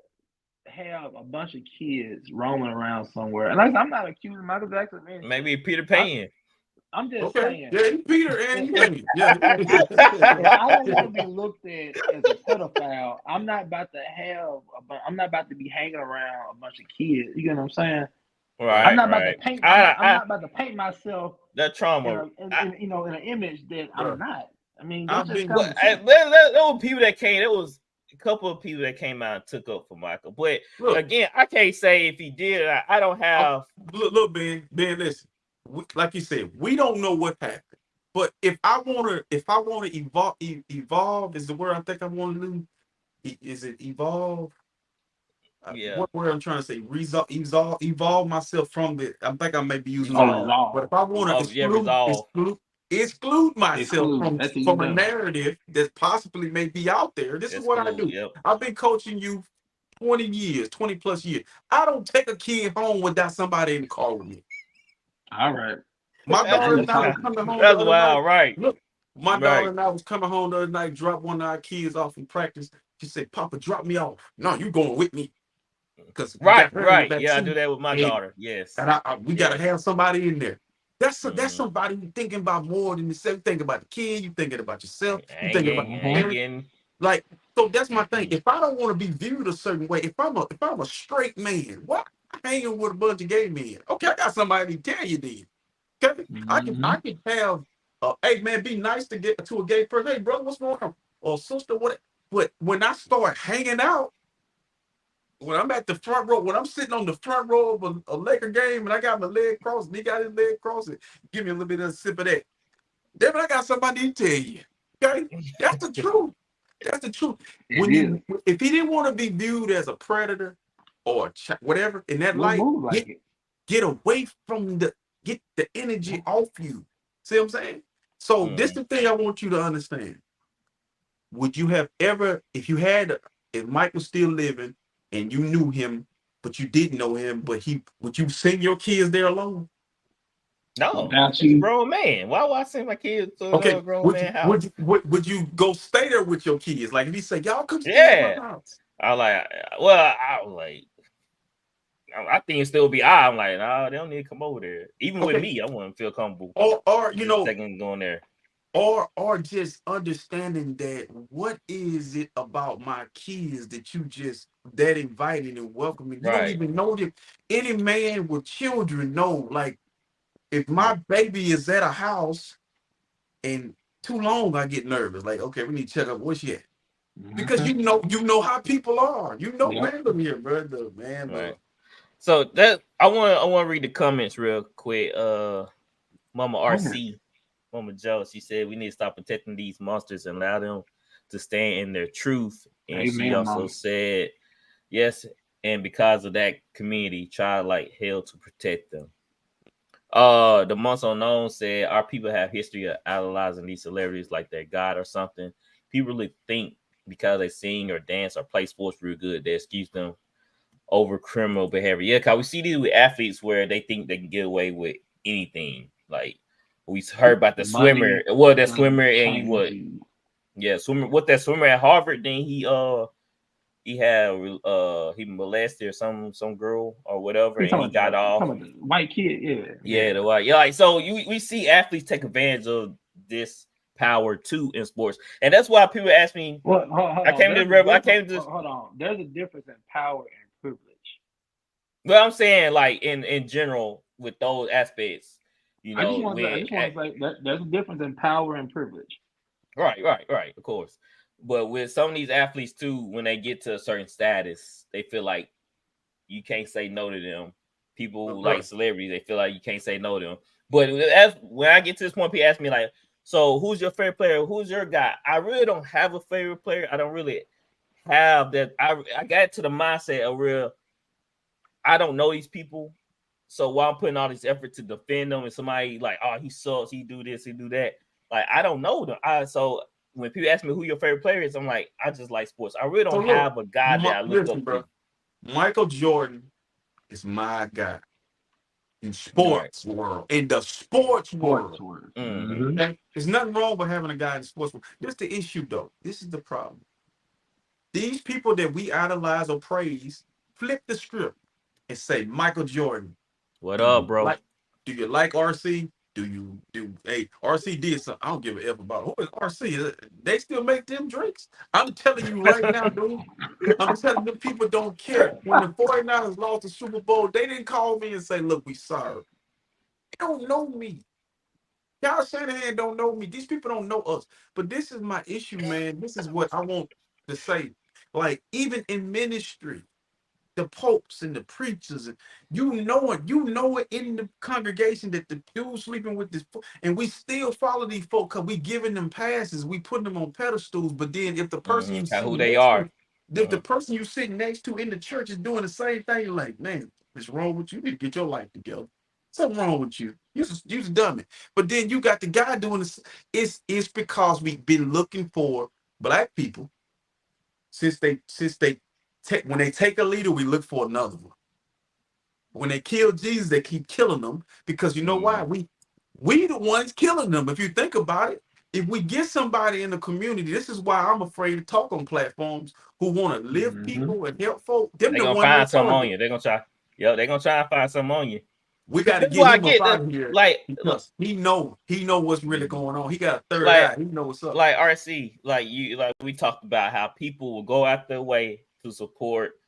have a bunch of kids roaming around somewhere? And I'm not accusing Michael Jackson. Maybe Peter Pan. I'm just saying. Yeah, Peter and Pan. Yeah. If I don't want to be looked at as a pedophile, I'm not about to be hanging around a bunch of kids. You know what I'm saying? Right. I'm not about to paint. I'm not about to paint myself that trauma in an image that I'm not. I mean, there were people that came. There was a couple of people that came out and took up for Michael. But again, I can't say if he did. I don't have. Look, Ben, listen. Like you said, we don't know what happened. But if I want to evolve is the word I think I want to do. Is it evolve? Yeah. What word I'm trying to say? Evolve myself from the. I think I may be using the wrong. But if I want to exclude myself from a narrative that possibly may be out there, this is what I do. I've been coaching you 20 years, 20 plus years. I don't take a kid home without somebody in the car with me. All right. My daughter and I was That's coming home the other night. wild, right? Look, my daughter Right. and I was coming home the other night, dropped one of our kids off in practice. She said, Papa, drop me off. No, you going with me. Because we got her in the Right. Yeah, I do backseat. that with my And daughter. Yes. we got to have somebody in there. That's Mhm. somebody you thinking about more than yourself. You thinking about the kid. You thinking about yourself. I You ain't thinking about getting, the I ain't parent. getting. Like, so that's my thing. If I don't want to be viewed a certain way, if I'm a straight man, what hanging with a bunch of gay men? Okay, I got somebody to tell you then. Okay, I can have hey man, be nice to get to a gay person. Hey brother, what's going on? Or sister, what? But when I start hanging out, when I'm at the front row, when I'm sitting on the front row of a Laker game and I got my leg crossed, and he got his leg crossed, and give me a little bit of a sip of that. Then I got somebody to tell you. Okay, that's the truth. That's the truth. If he didn't want to be viewed as a predator or whatever in that light, get away from get the energy off you. See what I'm saying? So this is the thing I want you to understand. Would you have ever, if Mike was still living and you knew him, but you didn't know him, but would you send your kids there alone? No, he's a grown man. Why would I send my kids to a grown man house? Would you go stay there with your kids? Like if he said, y'all come stay at my house. I was like, I think it still be I'm like, nah, they don't need to come over there. Even with me, I wouldn't feel comfortable. Or you know, going there. Or just understanding that what is it about my kids that you just that inviting and welcoming? You don't even know them. Any man with children know, like, if my baby is at a house and too long, I get nervous. Like, okay, we need to check up where she at. Because you know how people are. You know, random here, brother, man. Right. So that I want to read the comments real quick. Mama RC, Mama Joe, she said we need to stop protecting these monsters and allow them to stand in their truth. And she also said, yes, and because of that community, try like hell to protect them. The Months Unknown said our people have history of idolizing these celebrities like they're God or something. People really think because they sing or dance or play sports real good, they excuse them over criminal behavior. Yeah, because we see these with athletes where they think they can get away with anything. Like we heard about the swimmer. Well, that swimmer and what? Yeah, swimmer. What that swimmer at Harvard? Then he molested some girl or whatever, and he got off. White kid, the white. Yeah, like so we see athletes take advantage of this power too in sports, and that's why people ask me. Well, hold on. Hold on. There's a difference in power and privilege. Well, I'm saying like in general with those aspects, you know. I just want to say that there's a difference in power and privilege. Right, of course. But with some of these athletes too, when they get to a certain status, they feel like you can't say no to them. People like celebrities, they feel like you can't say no to them. But when I get to this point, people ask me like, so who's your favorite player? Who's your guy? I really don't have a favorite player. I don't really have that. I got to the mindset of I don't know these people. So while I'm putting all this effort to defend them and somebody like, oh, he sucks, he do this, he do that. Like, I don't know them. So when people ask me who your favorite player is, I'm like, I just like sports. I really don't have a guy that I look up to. Michael Jordan is my guy in sports world. In the sports world. Mm-hmm. Okay? There's nothing wrong with having a guy in the sports world. This is the issue, though. This is the problem. These people that we idolize or praise, flip the script and say, Michael Jordan. What up, bro? Do you like RC? Hey, RC did something. I don't give a F about who is RC. They still make them drinks. I'm telling you right now, dude. I'm telling you, people don't care. When the 49ers lost the Super Bowl, they didn't call me and say, look, we sorry. They don't know me. Y'all Shanahan don't know me. These people don't know us. But this is my issue, man. This is what I want to say. Like, even in ministry, the popes and the preachers, and you know it in the congregation that the dude sleeping with this, and we still follow these folk because we giving them passes, we putting them on pedestals. But then if the person you see the person you sitting next to in the church is doing the same thing, you're like, man, what's wrong with you? You need to get your life together. Something wrong with you. You're dummy. But then you got the guy doing this. It's because we've been looking for black people since when they take a leader, we look for another one. When they kill Jesus, they keep killing them because you know why? We the ones killing them. If you think about it, if we get somebody in the community, this is why I'm afraid to talk on platforms who want to lift people and help folk. Them They're the gonna one find that something on target. you. They're gonna try. Yo, they're gonna try and find something on you. We got to That's get why I him up get out the of here like because he know what's really going on. He got a third like eye. He know what's up. like RC, like we talked about how people will go out their way to support,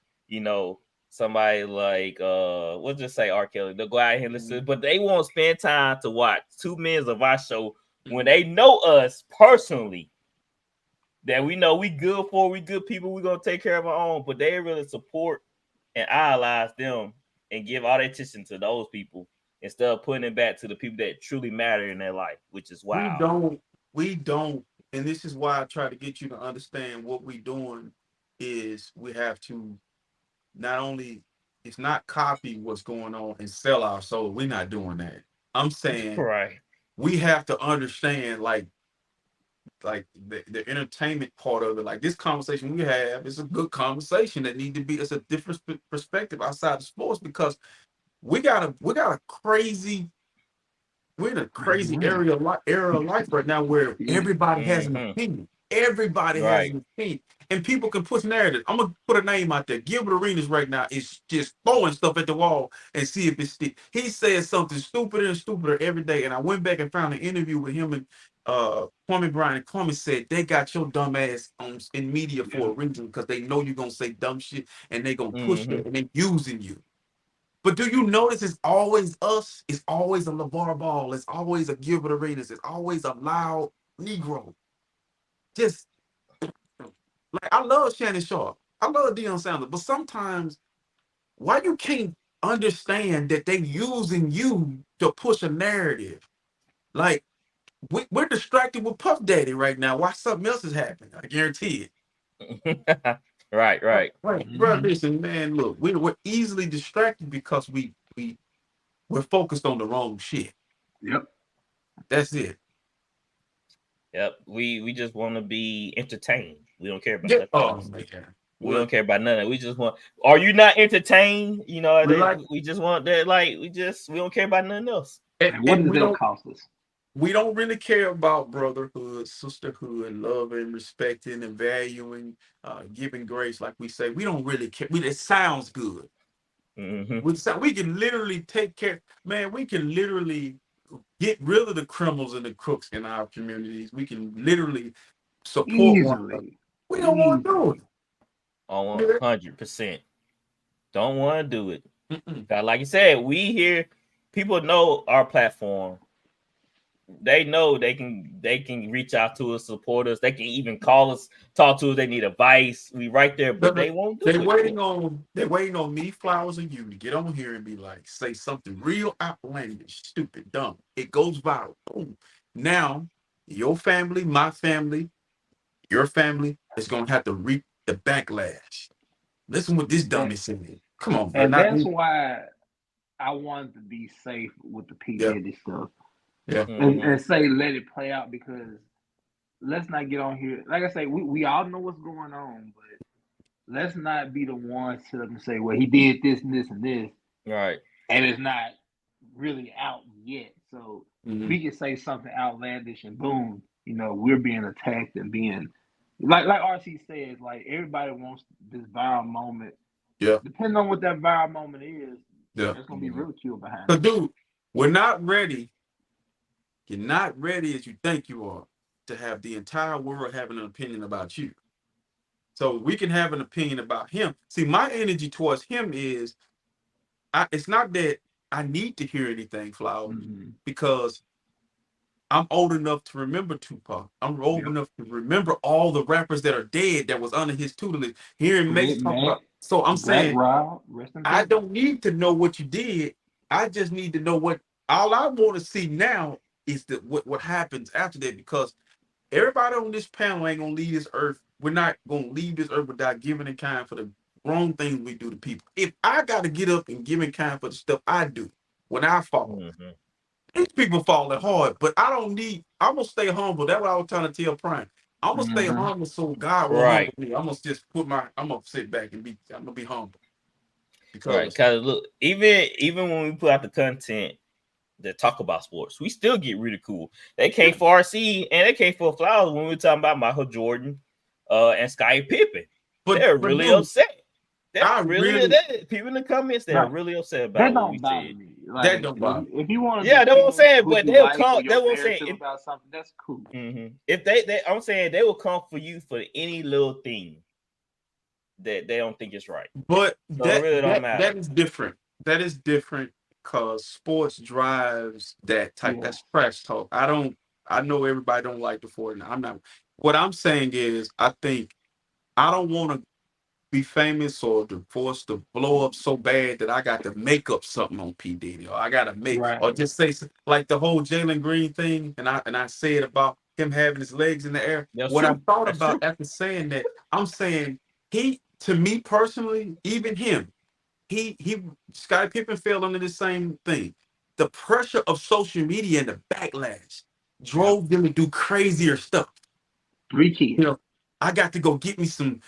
somebody like we'll just say R. Kelly. They'll go out here and listen, but they won't spend time to watch 2 minutes of our show when they know us personally. That we know we good people, we're gonna take care of our own, but they really support and idolize them and give all their attention to those people instead of putting it back to the people that truly matter in their life, which is wild. We don't, and this is why I try to get you to understand what we're doing is we have to not only it's not copy what's going on and sell our soul. We're not doing that. I'm saying Right. we have to understand like the entertainment part of it. Like this conversation we have is a good conversation that need to be. It's a different perspective outside of sports because we got a crazy. We're in a crazy era of life right now where everybody has an opinion. Everybody has Right. an opinion. And people can push narrative. I'm gonna put a name out there. Gilbert Arenas right now is just throwing stuff at the wall and see if it sticks. He says something stupider and stupider every day. And I went back and found an interview with him and Kwame Bryant. And Kwame said they got your dumb ass in media for a reason because they know you're gonna say dumb shit and they gonna push it and they using you. But do you notice it's always us? It's always a LeVar Ball. It's always a Gilbert Arenas. It's always a loud Negro. Just like I love Shannon Sharp. I love Deion Sanders. But sometimes why you can't understand that they using you to push a narrative? Like we're distracted with Puff Daddy right now. Why something else is happening? I guarantee it. Right. Right. Bro, listen, man, look, we're easily distracted because we're focused on the wrong shit. Yep. That's it. Yep. We just want to be entertained. We don't care about Yeah. nothing Oh, else. man. We don't care about none of it. We just want. Are you not entertained? We just want that. Like we don't care about nothing else. And what does that cost us? We don't really care about brotherhood, sisterhood, loving, respecting, and valuing, giving grace, like we say. We don't really care. It sounds good. We can literally take care. Man, we can literally get rid of the criminals and the crooks in our communities. We can literally support one another. We don't want to do it. 100%. Don't want to do it. Like you said, we here. People know our platform. They know they can reach out to us, support us. They can even call us, talk to us. They need advice. We right there, but they won't do it. They're waiting on me, Flowers, and you to get on here and be like, say something real outlandish, stupid, dumb. It goes viral. Boom. Now, your family, my family, your family is gonna have to reap the backlash. Listen what this dummy said. Come on, and that's why I wanted to be safe with the P.Diddy stuff. Yeah. And say let it play out because let's not get on here. Like I say, we all know what's going on, but let's not be the ones to say, well, he did this and this and this. Right. And it's not really out yet. So we can say something outlandish and boom, we're being attacked and being like RC says, like everybody wants this viral moment. Yeah. Depending on what that viral moment is, there's gonna be ridicule behind it. So dude, we're not ready. You're not ready as you think you are to have the entire world having an opinion about you. So we can have an opinion about him. See, my energy towards him is, it's not that I need to hear anything, Flowers, because I'm old enough to remember Tupac. I'm old enough to remember all the rappers that are dead that was under his tutelage. Hearing Mace talk about. So I'm saying, I don't need to know what you did. I just need to know what. All I want to see now is what happens after that, because everybody on this panel ain't gonna leave this earth. We're not gonna leave this earth without giving in kind for the wrong things we do to people. If I got to get up and give in kind for the stuff I do when I fall, these people falling hard, but I don't need. I'm gonna stay humble. That's what I was trying to tell Prime. I'm gonna stay humble so God will Right. humble me. I'm gonna sit back and I'm gonna be humble. Right. Because look, even when we put out the content that talk about sports, we still get ridiculed. They came for RC and they came for Flowers when we were talking about Michael Jordan and Scottie Pippen. They're really upset. People in the comments, they're really upset about what we said. Like, that don't bother me. If you want to, Yeah, that's what I'm saying. But they'll come. They won't say about something. That's cool. If they, I'm saying they will come for you for any little thing that they don't think is right. But so it really don't matter. That is different. That is different because sports drives that type. Yeah. That's trash talk. I know everybody don't like the 49. I'm not. What I'm saying is, I don't want to be famous or forced to blow up so bad that I got to make up something on P. Diddy, or I got to make, or just say like the whole Jalen Green thing, and I said about him having his legs in the air. What I thought about after saying that, I'm saying to me personally, even him, Scottie Pippen fell under the same thing. The pressure of social media and the backlash drove them to do crazier stuff. 3 kids. You know, I got to go get me some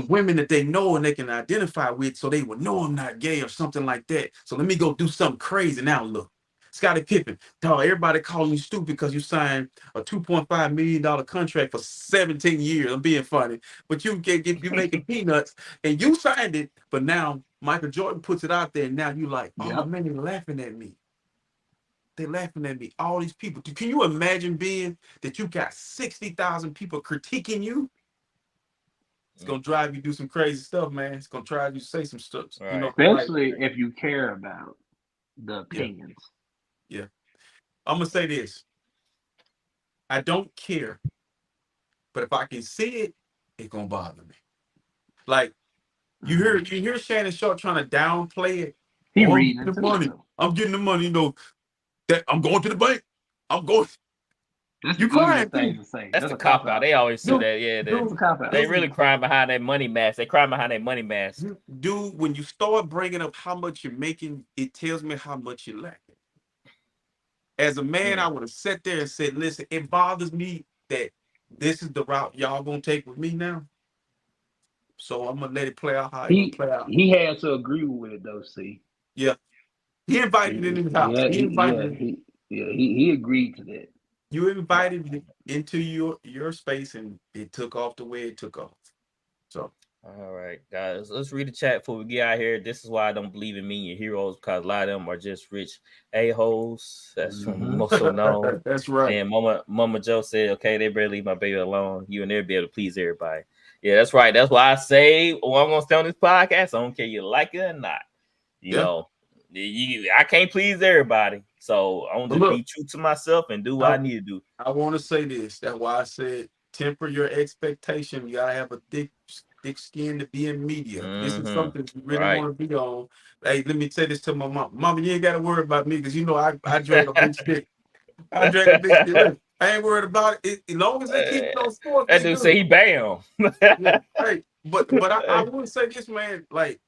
women that they know and they can identify with, so they would know I'm not gay or something like that. So let me go do something crazy. Now look, Scottie Pippen, everybody calling you stupid because you signed a $2.5 million contract for 17 years. I'm being funny, but you making peanuts and you signed it. But now Michael Jordan puts it out there, and now you like, oh man, they're laughing at me. They're laughing at me. All these people. Can you imagine being that you got 60,000 people critiquing you? It's gonna drive you to do some crazy stuff, man. It's gonna drive you to say some stuff. Right. You know, especially if you care about the opinions. Yeah. I'm gonna say this. I don't care, but if I can see it, it's gonna bother me. Like you hear Shannon Sharp trying to downplay it. He reading the money. I'm getting the money. You know that I'm going to the bank. I'm going. You crying thing to say. That's the cop out. They always say that. Yeah, they really crying behind that money mask. They crying behind that money mask. Dude, when you start bringing up how much you're making, it tells me how much you're lacking. As a man, I would have sat there and said, listen, it bothers me that this is the route y'all gonna take with me now. So I'm gonna let it play out how it play out. He had to agree with it though, see. Yeah. He invited him in his house. He agreed to that. You invited him into your space, and it took off the way it took off. So all right, guys, let's read the chat before we get out here. This is why I don't believe in me and your heroes, because a lot of them are just rich a-holes. That's from Muscle Known. That's right. And Mama Joe said, okay, they better leave my baby alone. You and they'll be able to please everybody. Yeah, that's right. That's why I say, I'm going to stay on this podcast. I don't care you like it or not. You know, I can't please everybody. So I'm going to be true to myself and do what I need to do. I want to say this. That's why I said temper your expectation. You got to have a thick skin to be in media. This is something you really want to be on. Hey, let me say this to my mom. Mama, you ain't got to worry about me because you know I drag a big stick. I drag a big stick. I ain't worried about it. As long as they keep those sports. That dude say he bam. Hey, but I would say this, man. Like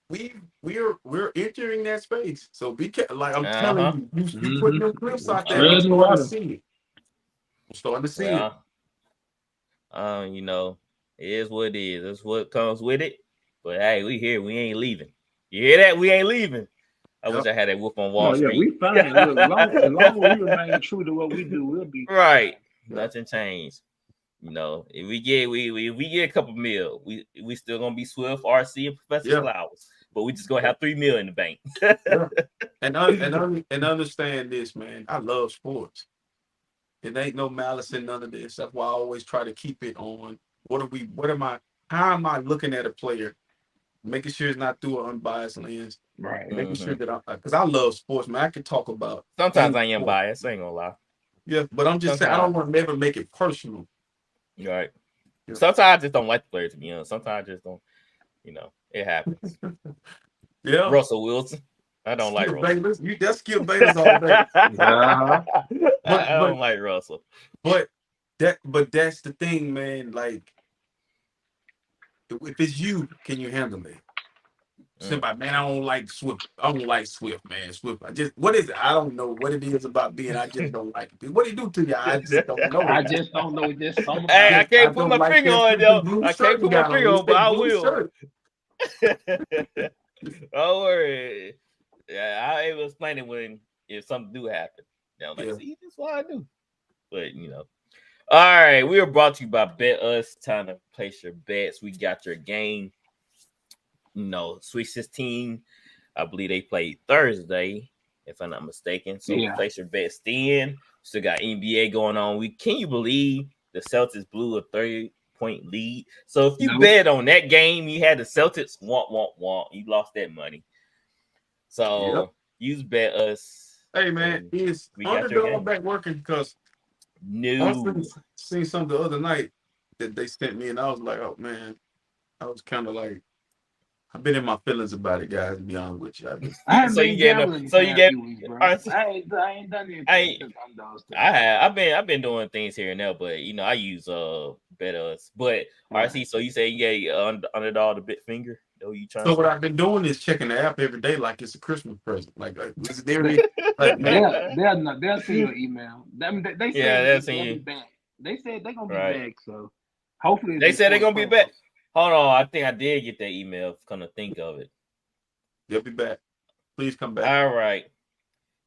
we're entering that space. So be careful. Like I'm telling you, you putting them clips out there. I'm starting to see it. I'm starting to see it. You know, it is what it is. That's what comes with it. But hey, we here. We ain't leaving. You hear that? We ain't leaving. I wish I had that whoop on Wall Street. Yeah, we fine. Look, as long as we remain true to what we do, we'll be right. Nothing changed. You know, if we get a couple mil, we still gonna be Swift, RC, and Professor Flowers. But we just gonna have $3 million in the bank. and understand this, man. I love sports. It ain't no malice in none of this. That's why I always try to keep it on. How am I looking at a player? Making sure it's not through an unbiased lens. Right. Making sure that because I love sports, man. I can talk about. Sometimes I am biased. I ain't gonna lie. Yeah, but I'm just saying I don't want to ever make it personal. Right. Yeah. Sometimes I just don't like the player, to be honest. Sometimes I just don't. You know, it happens. Yeah. Russell Wilson. I don't like Russell. That's Skip Bayless all day. I don't like Russell. But that's the thing, man. Like, if it's you, can you handle it? Somebody, man, I don't like Swift. I don't like Swift, man. Swift. What is it? I don't know what it is about being. I just don't like it. What do he do to you? I just don't know. I just don't know. Just something Hey, about I it. can't I put don't my like finger that on it freaking though. blue I shirt can't he put my got on. finger It's on, but that I blue will. shirt. Don't worry. Yeah, I'll able to explain it when if something do happen. You know, like, Yeah. see, that's what I do. But you know. All right, we are brought to you by Bet Us. Time to place your bets. We got your game. You know, Sweet 16. I believe they played Thursday, if I'm not mistaken. So Yeah. place your bets then. Still got NBA going on. Can you believe the Celtics blew a 30-point lead? So if you Nope. bet on that game, you had the Celtics, you lost that money. So use Bet Us. Hey man, is we got your Underdog game. back working? Because No. I seen something the other night that they sent me, and I was like, oh man, I was kind of like, I've been in my feelings about it, guys. To be honest with you, I haven't So been you gave gambling them. So you gave. few weeks, bro. Honestly, I ain't done anything. I've been doing things here and there, but you know I use Bet Us. But RC, so you say you gave Underdog the bit finger? No, you trying? So what I've been doing is checking the app every day, like it's a Christmas present. Like is there any, like man, they'll send you an email. They said they'll send they'll you. be back. They said they're gonna be back. So hopefully they said they're gonna be back. Hold on, I think I did get that email. Come to think of it, they'll be back. Please come back. All right.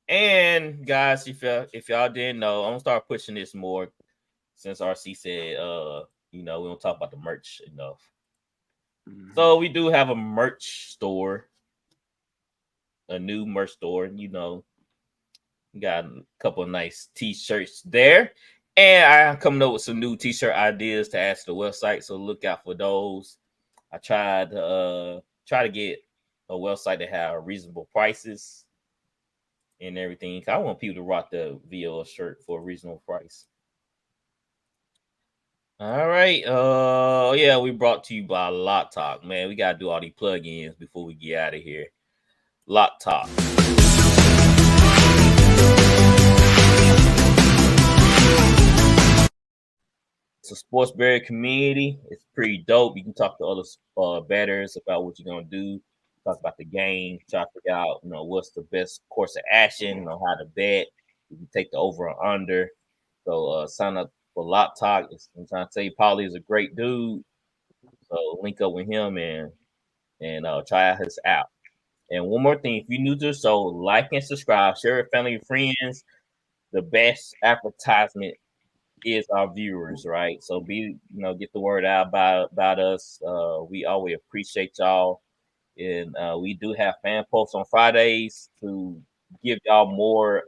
And guys, if y'all didn't know, I'm gonna start pushing this more since RC said you know, we don't talk about the merch enough. Mm-hmm. So we do have a merch store, a new merch store, you know. We got a couple of nice t-shirts there. And I'm coming up with some new t-shirt ideas to add to the website, so look out for those. I tried to get a website that have reasonable prices and everything. I want people to rock the VO shirt for a reasonable price. All right. Yeah, we brought to you by LoccTocc. Man, we gotta do all these plugins before we get out of here. LoccTocc. It's a sports betting community. It's pretty dope. You can talk to other bettors about what you're gonna do. Talk about the game. Try to figure out, you know, what's the best course of action. You know how to bet. You can take the over or under. So sign up for LoccTocc. I'm trying to tell you, Paulie is a great dude. So link up with him and try out his app. And one more thing, if you're new to the show, like and subscribe, share with family and friends. The best advertisement is our viewers, right? So get the word out about us. We always appreciate y'all. And we do have fan posts on Fridays to give y'all more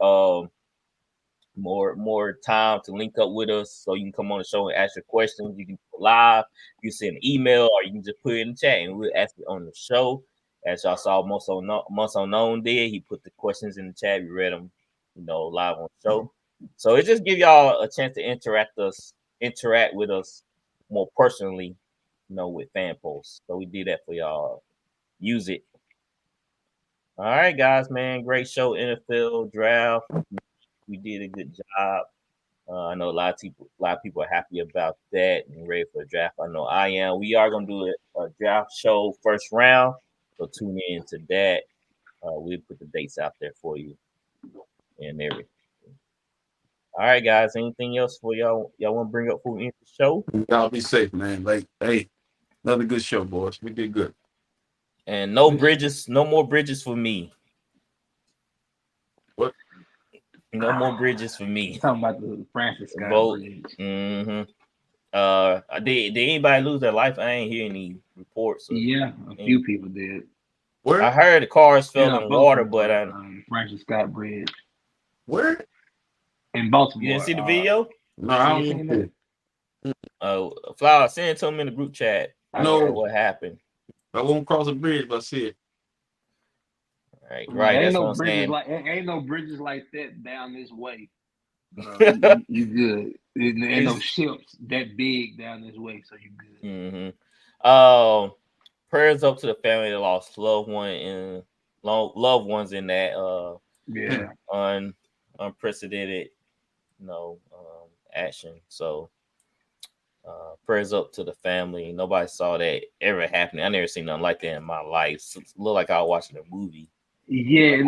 time to link up with us, so you can come on the show and ask your questions. You can go live, you send an email, or you can just put it in the chat and we'll ask it on the show. As y'all saw, Most Unknown did. He put the questions in the chat. We read them, live on the show. So it just give y'all a chance to interact with us more personally, with fan posts. So we did that for y'all. Use it. All right, guys, man. Great show. NFL draft. We did a good job. I know a lot of people are happy about that and ready for the draft. I know I am. We are going to do a draft show first round, so tune in to that. We'll put the dates out there for you and everything. All right, guys. Anything else for y'all? Y'all want to bring up for the show? Y'all be safe, man. Like, hey, another good show, boys. We did good. And no more bridges for me. What? No more bridges for me. Talking about the Francis Scott Bridge. Mm-hmm. Did anybody lose their life? I ain't hear any reports. Yeah, a few people did. Where? I heard the cars fell in water, but Francis Scott Bridge. Where? In Baltimore. You didn't see the video? No, I don't see it. Flower, send it to him in the group chat. No, what happened? I won't cross a bridge, but I see it. Right. Ain't that's no what I'm bridges saying. Ain't no bridges like that down this way. You good. Ain't no ships that big down this way, so you good. Mm-hmm. Prayers up to the family that lost loved ones in that unprecedented action. So Prayers up to the family. Nobody saw that ever happening. I never seen nothing like that in my life. It looked like I was watching a movie. Yeah,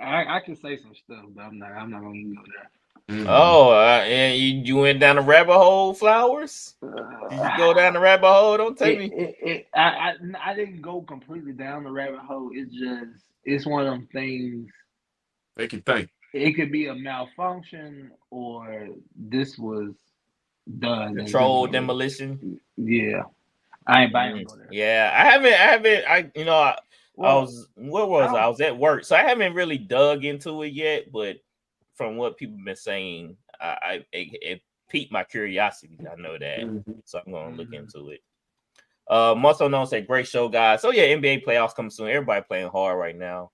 I can say some stuff, but I'm not gonna even go there. Mm-hmm. Oh, and you went down the rabbit hole, Flowers? Did you go down the rabbit hole? Don't tell me. I didn't go completely down the rabbit hole. It's one of them things. They can think. It could be a malfunction, or this was done. Controlled demolition. Yeah, I ain't buying go there. Yeah, I haven't. I was at work, so I haven't really dug into it yet. But from what people have been saying, it piqued my curiosity. I know that, so I'm gonna look into it. Muscle known said, "Great show, guys." So yeah, NBA playoffs coming soon. Everybody playing hard right now.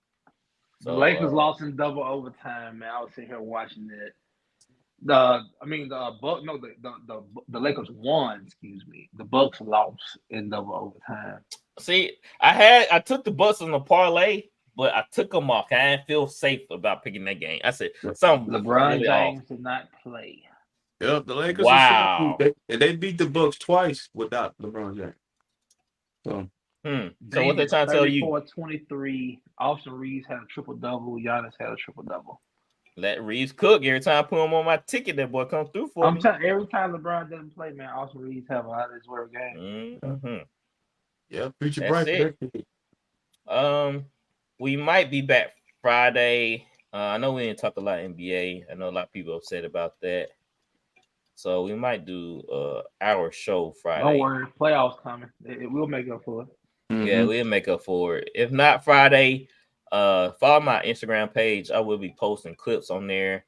So, the Lakers lost in double overtime, man. I was sitting here watching it. The Lakers won. Excuse me. The Bucks lost in double overtime. See, I took the Bucks on the parlay, but I took them off. I didn't feel safe about picking that game. I said, LeBron really James did not play. Yep, the Lakers. Wow. They beat the Bucks twice without LeBron James. So. So what they trying to tell you? 24-23. Austin Reeves had a triple-double. Giannis had a triple-double. Let Reeves cook. Every time I put him on my ticket, that boy come through for me. Every time LeBron doesn't play, man, Austin Reeves have a lot of his work game. Yeah, future bright. We might be back Friday. I know we didn't talk a lot NBA. I know a lot of people upset about that. So we might do our show Friday. Don't worry, playoffs coming. It will make up for it. Yeah, we'll make up for it. If not Friday, follow my Instagram page. I will be posting clips on there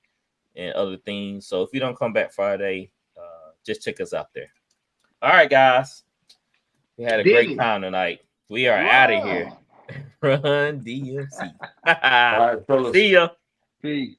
and other things. So if you don't come back Friday, just check us out there. All right, guys. We had a great time tonight. We are out of here. Run DMC. All right, fellas. See ya. Peace.